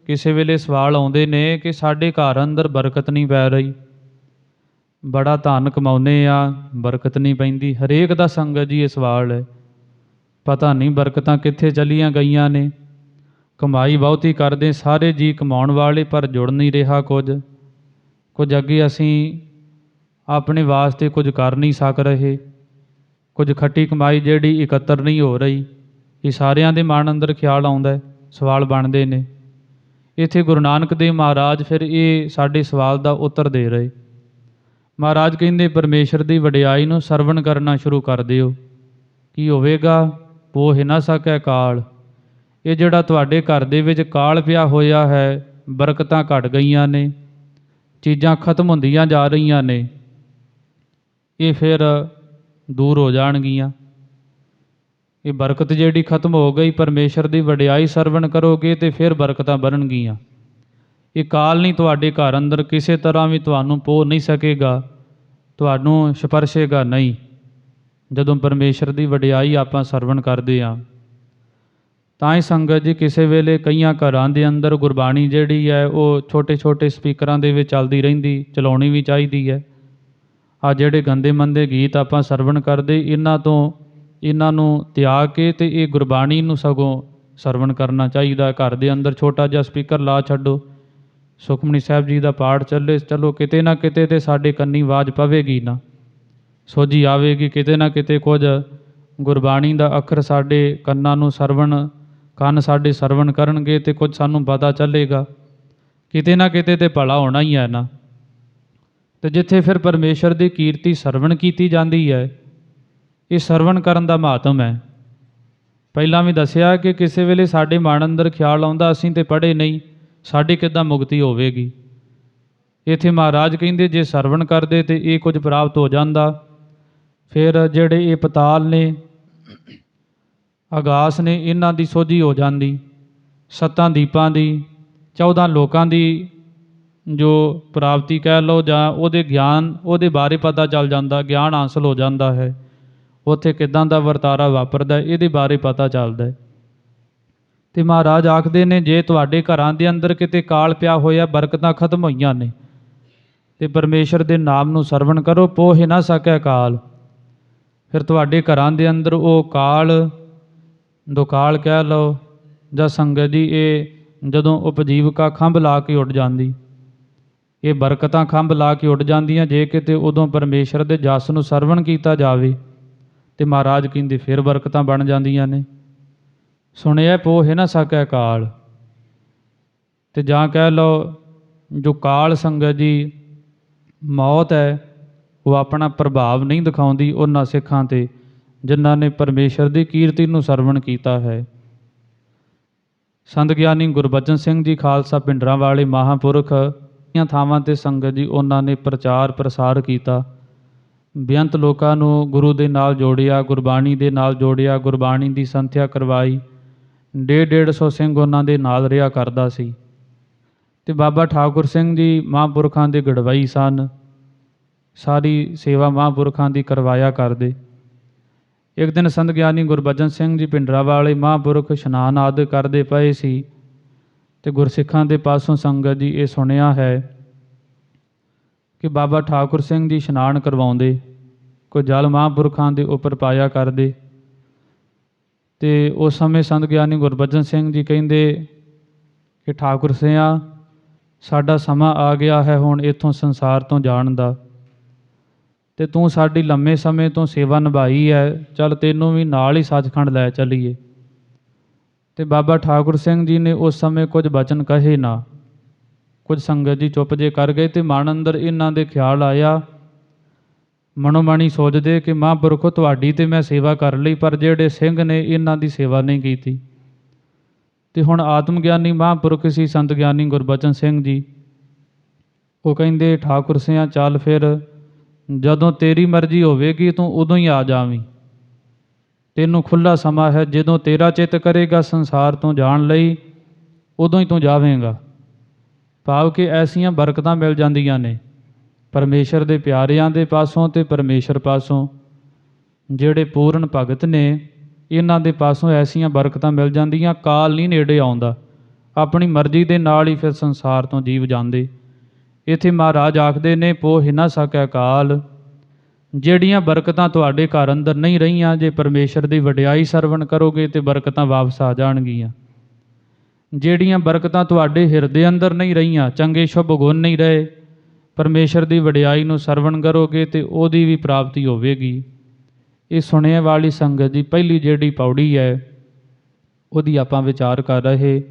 ਕਿਸੇ ਵੇਲੇ ਸਵਾਲ ਆਉਂਦੇ ਨੇ ਕਿ ਸਾਡੇ ਘਰ ਅੰਦਰ ਬਰਕਤ ਨਹੀਂ ਪੈ ਰਹੀ, ਬੜਾ ਧਨ ਕਮਾਉਂਦੇ ਆ, ਬਰਕਤ ਨਹੀਂ ਪੈਂਦੀ। ਹਰੇਕ ਦਾ ਸੰਗਤ ਜੀ ਇਹ ਸਵਾਲ ਹੈ। ਪਤਾ ਨਹੀਂ ਬਰਕਤਾਂ ਕਿੱਥੇ ਚਲੀਆਂ ਗਈਆਂ ਨੇ। ਕਮਾਈ ਬਹੁਤੀ ਕਰਦੇ ਸਾਰੇ ਜੀ ਕਮਾਉਣ ਵਾਲੇ, ਪਰ ਜੁੜ ਨਹੀਂ ਰਿਹਾ ਕੁਝ ਅੱਗੇ ਅਸੀਂ ਆਪਣੇ ਵਾਸਤੇ ਕੁਝ ਕਰ ਨਹੀਂ ਸਕ ਰਹੇ। ਕੁਝ ਖੱਟੀ ਕਮਾਈ ਜਿਹੜੀ ਇਕੱਤਰ ਨਹੀਂ ਹੋ ਰਹੀ। ਇਹ ਸਾਰਿਆਂ ਦੇ ਮਨ ਅੰਦਰ ਖਿਆਲ ਆਉਂਦਾ, ਸਵਾਲ ਬਣਦੇ ਨੇ। ਇੱਥੇ ਗੁਰੂ ਨਾਨਕ ਦੇਵ ਮਹਾਰਾਜ ਫਿਰ ਇਹ ਸਾਡੇ ਸਵਾਲ ਦਾ ਉੱਤਰ ਦੇ ਰਹੇ। ਮਹਾਰਾਜ ਕਹਿੰਦੇ ਪਰਮੇਸ਼ਰ ਦੀ ਵਡਿਆਈ ਨੂੰ ਸਰਵਣ ਕਰਨਾ ਸ਼ੁਰੂ ਕਰ ਦਿਓ। ਕੀ ਹੋਵੇਗਾ? ਪੋਹਿ ਨ ਸਕੈ ਕਾਲ। ਇਹ ਜਿਹੜਾ ਤੁਹਾਡੇ ਘਰ ਦੇ ਵਿੱਚ ਕਾਲ ਪਿਆ ਹੋਇਆ ਹੈ, ਬਰਕਤਾਂ ਘਟ ਗਈਆਂ ਨੇ, ਚੀਜ਼ਾਂ ਖਤਮ ਹੁੰਦੀਆਂ ਜਾ ਰਹੀਆਂ ਨੇ, ਇਹ ਫਿਰ ਦੂਰ ਹੋ ਜਾਣਗੀਆਂ। ਇਹ ਬਰਕਤ ਜਿਹੜੀ ਖਤਮ ਹੋ ਗਈ, ਪਰਮੇਸ਼ਰ ਦੀ ਵਡਿਆਈ ਸਰਵਣ ਕਰੋਗੇ ਤੇ ਫਿਰ ਬਰਕਤਾਂ ਬਣਨਗੀਆਂ। ਇਹ ਕਾਲ ਨਹੀਂ ਤੁਹਾਡੇ ਘਰ ਅੰਦਰ ਕਿਸੇ ਤਰ੍ਹਾਂ ਵੀ ਤੁਹਾਨੂੰ ਪੋਹ ਨਹੀਂ ਸਕੇਗਾ, ਤੁਹਾਨੂੰ ਸਪਰਸ਼ੇਗਾ ਨਹੀਂ, ਜਦੋਂ ਪਰਮੇਸ਼ਰ ਦੀ ਵਡਿਆਈ ਆਪਾਂ ਸਰਵਣ ਕਰਦੇ ਹਾਂ। ਤਾਂ ਹੀ ਸੰਗਤ ਜੀ ਕਿਸੇ ਵੇਲੇ ਕਈਆਂ ਘਰਾਂ ਦੇ ਅੰਦਰ ਗੁਰਬਾਣੀ ਜਿਹੜੀ ਹੈ ਉਹ ਛੋਟੇ ਛੋਟੇ ਸਪੀਕਰਾਂ ਦੇ ਵਿੱਚ ਚੱਲਦੀ ਰਹਿੰਦੀ, ਚਲਾਉਣੀ ਵੀ ਚਾਹੀਦੀ ਹੈ। ਆ ਜਿਹੜੇ ਗੰਦੇ ਮੰਦੇ ਗੀਤ ਆਪਾਂ ਸਰਵਣ ਕਰਦੇ, ਇਹਨਾਂ ਨੂੰ ਤਿਆਗ ਕੇ ਤੇ ਇਹ ਗੁਰਬਾਣੀ ਨੂੰ ਸਗੋਂ ਸਰਵਣ ਕਰਨਾ ਚਾਹੀਦਾ। ਘਰ ਦੇ ਅੰਦਰ ਛੋਟਾ ਜਿਹਾ ਸਪੀਕਰ ਲਾ ਛੱਡੋ, ਸੁਖਮਨੀ ਸਾਹਿਬ ਜੀ ਦਾ ਪਾਠ ਚੱਲੇ, ਚਲੋ ਕਿਤੇ ਨਾ ਕਿਤੇ ਤੇ ਸਾਡੇ ਕੰਨੀ ਆਵਾਜ਼ ਪਵੇਗੀ ਨਾ, ਸੋਝੀ ਆਵੇਗੀ, ਕਿਤੇ ਨਾ ਕਿਤੇ ਕੁਝ ਗੁਰਬਾਣੀ ਦਾ ਅੱਖਰ ਸਾਡੇ ਕੰਨਾਂ ਨੂੰ ਕੰਨ ਸਾਡੇ ਸਰਵਣ ਕਰਨਗੇ ਤੇ ਕੁਝ ਸਾਨੂੰ ਪਤਾ ਚੱਲੇਗਾ, ਕਿਤੇ ਨਾ ਕਿਤੇ ਤੇ ਭਲਾ ਹੋਣਾ ਹੀ ਹੈ ਨਾ। ਤੇ ਜਿੱਥੇ ਫਿਰ ਪਰਮੇਸ਼ਰ ਦੀ ਕੀਰਤੀ ਸਰਵਣ ਕੀਤੀ ਜਾਂਦੀ ਹੈ, ਇਹ ਸਰਵਣ ਕਰਨ ਦਾ ਮਹੱਤਵ ਹੈ। ਪਹਿਲਾਂ ਵੀ ਦੱਸਿਆ ਕਿ ਕਿਸੇ ਵੇਲੇ ਸਾਡੇ ਮਨ ਅੰਦਰ ਖਿਆਲ ਆਉਂਦਾ, ਅਸੀਂ ਤੇ ਪੜ੍ਹੇ ਨਹੀਂ, ਸਾਡੀ ਕਿੱਦਾਂ ਮੁਕਤੀ ਹੋਵੇਗੀ। ਇੱਥੇ ਮਹਾਰਾਜ ਕਹਿੰਦੇ ਜੇ ਸਰਵਣ ਕਰਦੇ ਤੇ ਇਹ ਕੁਝ ਪ੍ਰਾਪਤ ਹੋ ਜਾਂਦਾ। ਫਿਰ ਜਿਹੜੇ ਇਹ ਪਤਾਲ ਨੇ, ਆਗਾਸ ਨੇ, ਇਹਨਾਂ ਦੀ ਸੋਝੀ ਹੋ ਜਾਂਦੀ। 7 ਦੀਪਾਂ ਦੀ, 14 ਲੋਕਾਂ ਦੀ ਜੋ ਪ੍ਰਾਪਤੀ ਕਹਿ ਲਓ, ਜਾਂ ਉਹਦੇ ਗਿਆਨ, ਉਹਦੇ ਬਾਰੇ ਪਤਾ ਚੱਲ ਜਾਂਦਾ, ਗਿਆਨ ਹਾਸਲ ਹੋ ਜਾਂਦਾ ਹੈ। ਉੱਥੇ ਕਿੱਦਾਂ ਦਾ ਵਰਤਾਰਾ ਵਾਪਰਦਾ, ਇਹਦੇ ਬਾਰੇ ਪਤਾ ਚੱਲਦਾ। ਤੇ ਮਹਾਰਾਜ ਆਖਦੇ ਨੇ ਜੇ ਤੁਹਾਡੇ ਘਰਾਂ ਦੇ ਅੰਦਰ ਕਿਤੇ ਕਾਲ ਪਿਆ ਹੋਇਆ, ਬਰਕਤਾਂ ਖਤਮ ਹੋਈਆਂ ਨੇ, ਤੇ ਪਰਮੇਸ਼ਰ ਦੇ ਨਾਮ ਨੂੰ ਸਰਵਣ ਕਰੋ। ਪੋਹਿ ਨ ਸਕੈ ਕਾਲ। ਫਿਰ ਤੁਹਾਡੇ ਘਰਾਂ ਦੇ ਅੰਦਰ ਉਹ ਕਾਲ, ਦੁਕਾਲ ਕਹਿ ਲਓ, ਜਾਂ ਸੰਗਤ ਜੀ ਇਹ ਜਦੋਂ ਉਪਜੀਵਕਾ ਖੰਭ ਲਾ ਕੇ ਉੱਡ ਜਾਂਦੀ। ਇਹ ਬਰਕਤਾਂ ਖੰਭ ਲਾ ਕੇ ਉੱਡ ਜਾਂਦੀਆਂ ਜੇ ਕਿਤੇ ਉਦੋਂ ਪਰਮੇਸ਼ਰ ਦੇ ਜਸ ਨੂੰ ਸਰਵਣ ਕੀਤਾ ਜਾਵੇ ਤੇ ਮਹਾਰਾਜ ਕਹਿੰਦੇ ਫਿਰ ਬਰਕਤਾਂ ਬਣ ਜਾਂਦੀਆਂ ਨੇ। ਸੁਣਿਆ ਪੋਹਿ ਨਾ ਸਕੈ ਕਾਲ, ਤੇ ਜਾਂ ਕਹਿ ਲਓ ਜੋ ਕਾਲ ਸੰਗਤ ਜੀ ਮੌਤ ਹੈ ਉਹ ਆਪਣਾ ਪ੍ਰਭਾਵ ਨਹੀਂ ਦਿਖਾਉਂਦੀ ਉਹਨਾਂ ਸਿੱਖਾਂ ਤੇ ਜਿਨ੍ਹਾਂ ਨੇ ਪਰਮੇਸ਼ਰ ਦੀ ਕੀਰਤੀ ਨੂੰ ਸਰਵਣ ਕੀਤਾ ਹੈ। ਸੰਤ ਗਿਆਨੀ ਗੁਰਬਚਨ ਸਿੰਘ ਜੀ ਖਾਲਸਾ ਪਿੰਡਰਾਂ ਵਾਲੇ ਮਹਾਂਪੁਰਖ ਥਾਵਾਂ ਤੇ ਸੰਗਤ ਜੀ ਉਹਨਾਂ ਨੇ ਪ੍ਰਚਾਰ ਪ੍ਰਸਾਰ ਕੀਤਾ, ਬੇਅੰਤ ਲੋਕਾਂ ਨੂੰ ਗੁਰੂ ਦੇ ਨਾਲ ਜੋੜਿਆ, ਗੁਰਬਾਣੀ ਦੇ ਨਾਲ ਜੋੜਿਆ, ਗੁਰਬਾਣੀ ਦੀ ਸੰਥਿਆ ਕਰਵਾਈ। 150 ਸਿੰਘ ਉਹਨਾਂ ਦੇ ਨਾਲ ਰਿਹਾ ਕਰਦਾ ਸੀ। ਤੇ ਬਾਬਾ ਠਾਕੁਰ ਸਿੰਘ ਜੀ ਮਹਾਂਪੁਰਖਾਂ ਦੇ ਗੜਵਈ ਸਨ, ਸਾਰੀ ਸੇਵਾ ਮਹਾਂਪੁਰਖਾਂ ਦੀ ਕਰਵਾਇਆ ਕਰਦੇ। ਇੱਕ ਦਿਨ ਸੰਤ ਗਿਆਨੀ ਗੁਰਬਚਨ ਸਿੰਘ ਜੀ ਪਿੰਡਰਾਂ ਵਾਲੇ ਮਹਾਂਪੁਰਖ ਇਸ਼ਨਾਨ ਆਦਿ ਕਰਦੇ ਪਏ ਸੀ ਤੇ ਗੁਰਸਿੱਖਾਂ ਦੇ ਪਾਸੋਂ ਸੰਗਤ ਜੀ ਇਹ ਸੁਣਿਆ ਹੈ ਕਿ ਬਾਬਾ ਠਾਕੁਰ ਸਿੰਘ ਜੀ ਇਸ਼ਨਾਨ ਕਰਵਾਉਂਦੇ, ਕੋਈ ਜਲ ਮਹਾਂਪੁਰਖਾਂ ਦੇ ਉੱਪਰ ਪਾਇਆ ਕਰਦੇ। ਤੇ ਉਸ ਸਮੇਂ ਸੰਤ ਗਿਆਨੀ ਗੁਰਬਚਨ ਸਿੰਘ ਜੀ ਕਹਿੰਦੇ ਕਿ ਠਾਕੁਰ ਸਿਆਂ, ਸਾਡਾ ਸਮਾਂ ਆ ਗਿਆ ਹੈ ਹੁਣ ਇੱਥੋਂ ਸੰਸਾਰ ਤੋਂ ਜਾਣ ਦਾ, ਤੇ ਤੂੰ ਸਾਡੀ ਲੰਮੇ ਸਮੇਂ ਤੋਂ ਸੇਵਾ ਨਿਭਾਈ ਹੈ, ਚੱਲ ਤੈਨੂੰ ਵੀ ਨਾਲ ਹੀ ਸੱਚਖੰਡ ਲੈ ਚੱਲੀਏ। ਤੇ ਬਾਬਾ ਠਾਕੁਰ ਸਿੰਘ ਜੀ ਨੇ ਉਸ ਸਮੇਂ ਕੁਝ ਬਚਨ ਕਹੇ ਨਾ। ਕੁਝ ਸੰਗਤ ਜੀ ਚੁੱਪ ਜੇ ਕਰ ਗਏ ਤੇ ਮਨ ਅੰਦਰ ਇਹਨਾਂ ਦੇ ਖਿਆਲ ਆਇਆ, ਮਨੋ ਮਣੀ ਸੋਚਦੇ ਕਿ ਮਹਾਂਪੁਰਖੋ ਤੁਹਾਡੀ ਤੇ ਮੈਂ ਸੇਵਾ ਕਰ ਲਈ, ਪਰ ਜਿਹੜੇ ਸਿੰਘ ਨੇ ਇਹਨਾਂ ਦੀ ਸੇਵਾ ਨਹੀਂ ਕੀਤੀ। ਤੇ ਹੁਣ ਆਤਮ ਗਿਆਨੀ ਮਹਾਂਪੁਰਖ ਸੀ ਸੰਤ ਗਿਆਨੀ ਗੁਰਬਚਨ ਸਿੰਘ ਜੀ, ਉਹ ਕਹਿੰਦੇ ਠਾਕੁਰ ਸਿਆਂ ਚੱਲ ਫਿਰ, ਜਦੋਂ ਤੇਰੀ ਮਰਜ਼ੀ ਹੋਵੇਗੀ ਤੂੰ ਉਦੋਂ ਹੀ ਆ ਜਾਵੀਂ, ਤੈਨੂੰ ਖੁੱਲ੍ਹਾ ਸਮਾਂ ਹੈ, ਜਦੋਂ ਤੇਰਾ ਚਿੱਤ ਕਰੇਗਾ ਸੰਸਾਰ ਤੋਂ ਜਾਣ ਲਈ ਉਦੋਂ ਹੀ ਤੂੰ ਜਾਵੇਂਗਾ। ਭਾਵ ਕਿ ਐਸੀਆਂ ਬਰਕਤਾਂ ਮਿਲ ਜਾਂਦੀਆਂ ਨੇ ਪਰਮੇਸ਼ਰ ਦੇ ਪਿਆਰਿਆਂ ਦੇ ਪਾਸੋਂ ਤੇ ਪਰਮੇਸ਼ਰ ਪਾਸੋਂ, ਜਿਹੜੇ ਪੂਰਨ ਭਗਤ ਨੇ ਇਹਨਾਂ ਦੇ ਪਾਸੋਂ ਐਸੀਆਂ ਬਰਕਤਾਂ ਮਿਲ ਜਾਂਦੀਆਂ, ਕਾਲ ਨਹੀਂ ਨੇੜੇ ਆਉਂਦਾ, ਆਪਣੀ ਮਰਜ਼ੀ ਦੇ ਨਾਲ ਹੀ ਫਿਰ ਸੰਸਾਰ ਤੋਂ ਜੀਵ ਜਾਂਦੇ। ਇੱਥੇ ਮਹਾਰਾਜ ਆਖਦੇ ਨੇ ਪੋਹਿ ਨਾ ਸਕੈ ਕਾਲ, ਜਿਹੜੀਆਂ ਬਰਕਤਾਂ ਤੁਹਾਡੇ ਘਰ ਅੰਦਰ ਨਹੀਂ ਰਹੀਆਂ, ਜੇ ਪਰਮੇਸ਼ਰ ਦੀ ਵਡਿਆਈ ਸਰਵਣ ਕਰੋਗੇ ਤੇ ਬਰਕਤਾਂ ਵਾਪਸ ਆ ਜਾਣਗੀਆਂ। ਜਿਹੜੀਆਂ ਬਰਕਤਾਂ ਤੁਹਾਡੇ ਹਿਰਦੇ ਅੰਦਰ ਨਹੀਂ ਰਹੀਆਂ, ਚੰਗੇ ਸ਼ੁਭ ਗੁਣ ਨਹੀਂ ਰਹੇ, ਪਰਮੇਸ਼ਰ ਦੀ ਵਡਿਆਈ ਨੂੰ ਸਰਵਣ ਕਰੋਗੇ ਤੇ ਉਹਦੀ ਵੀ ਪ੍ਰਾਪਤੀ ਹੋਵੇਗੀ। ਇਹ ਸੁਣਿਆ ਵਾਲੀ ਸੰਗਤ ਜੀ ਪਹਿਲੀ ਜਿਹੜੀ ਪੌੜੀ ਹੈ ਉਹਦੀ ਆਪਾਂ ਵਿਚਾਰ ਕਰ ਰਹੇ।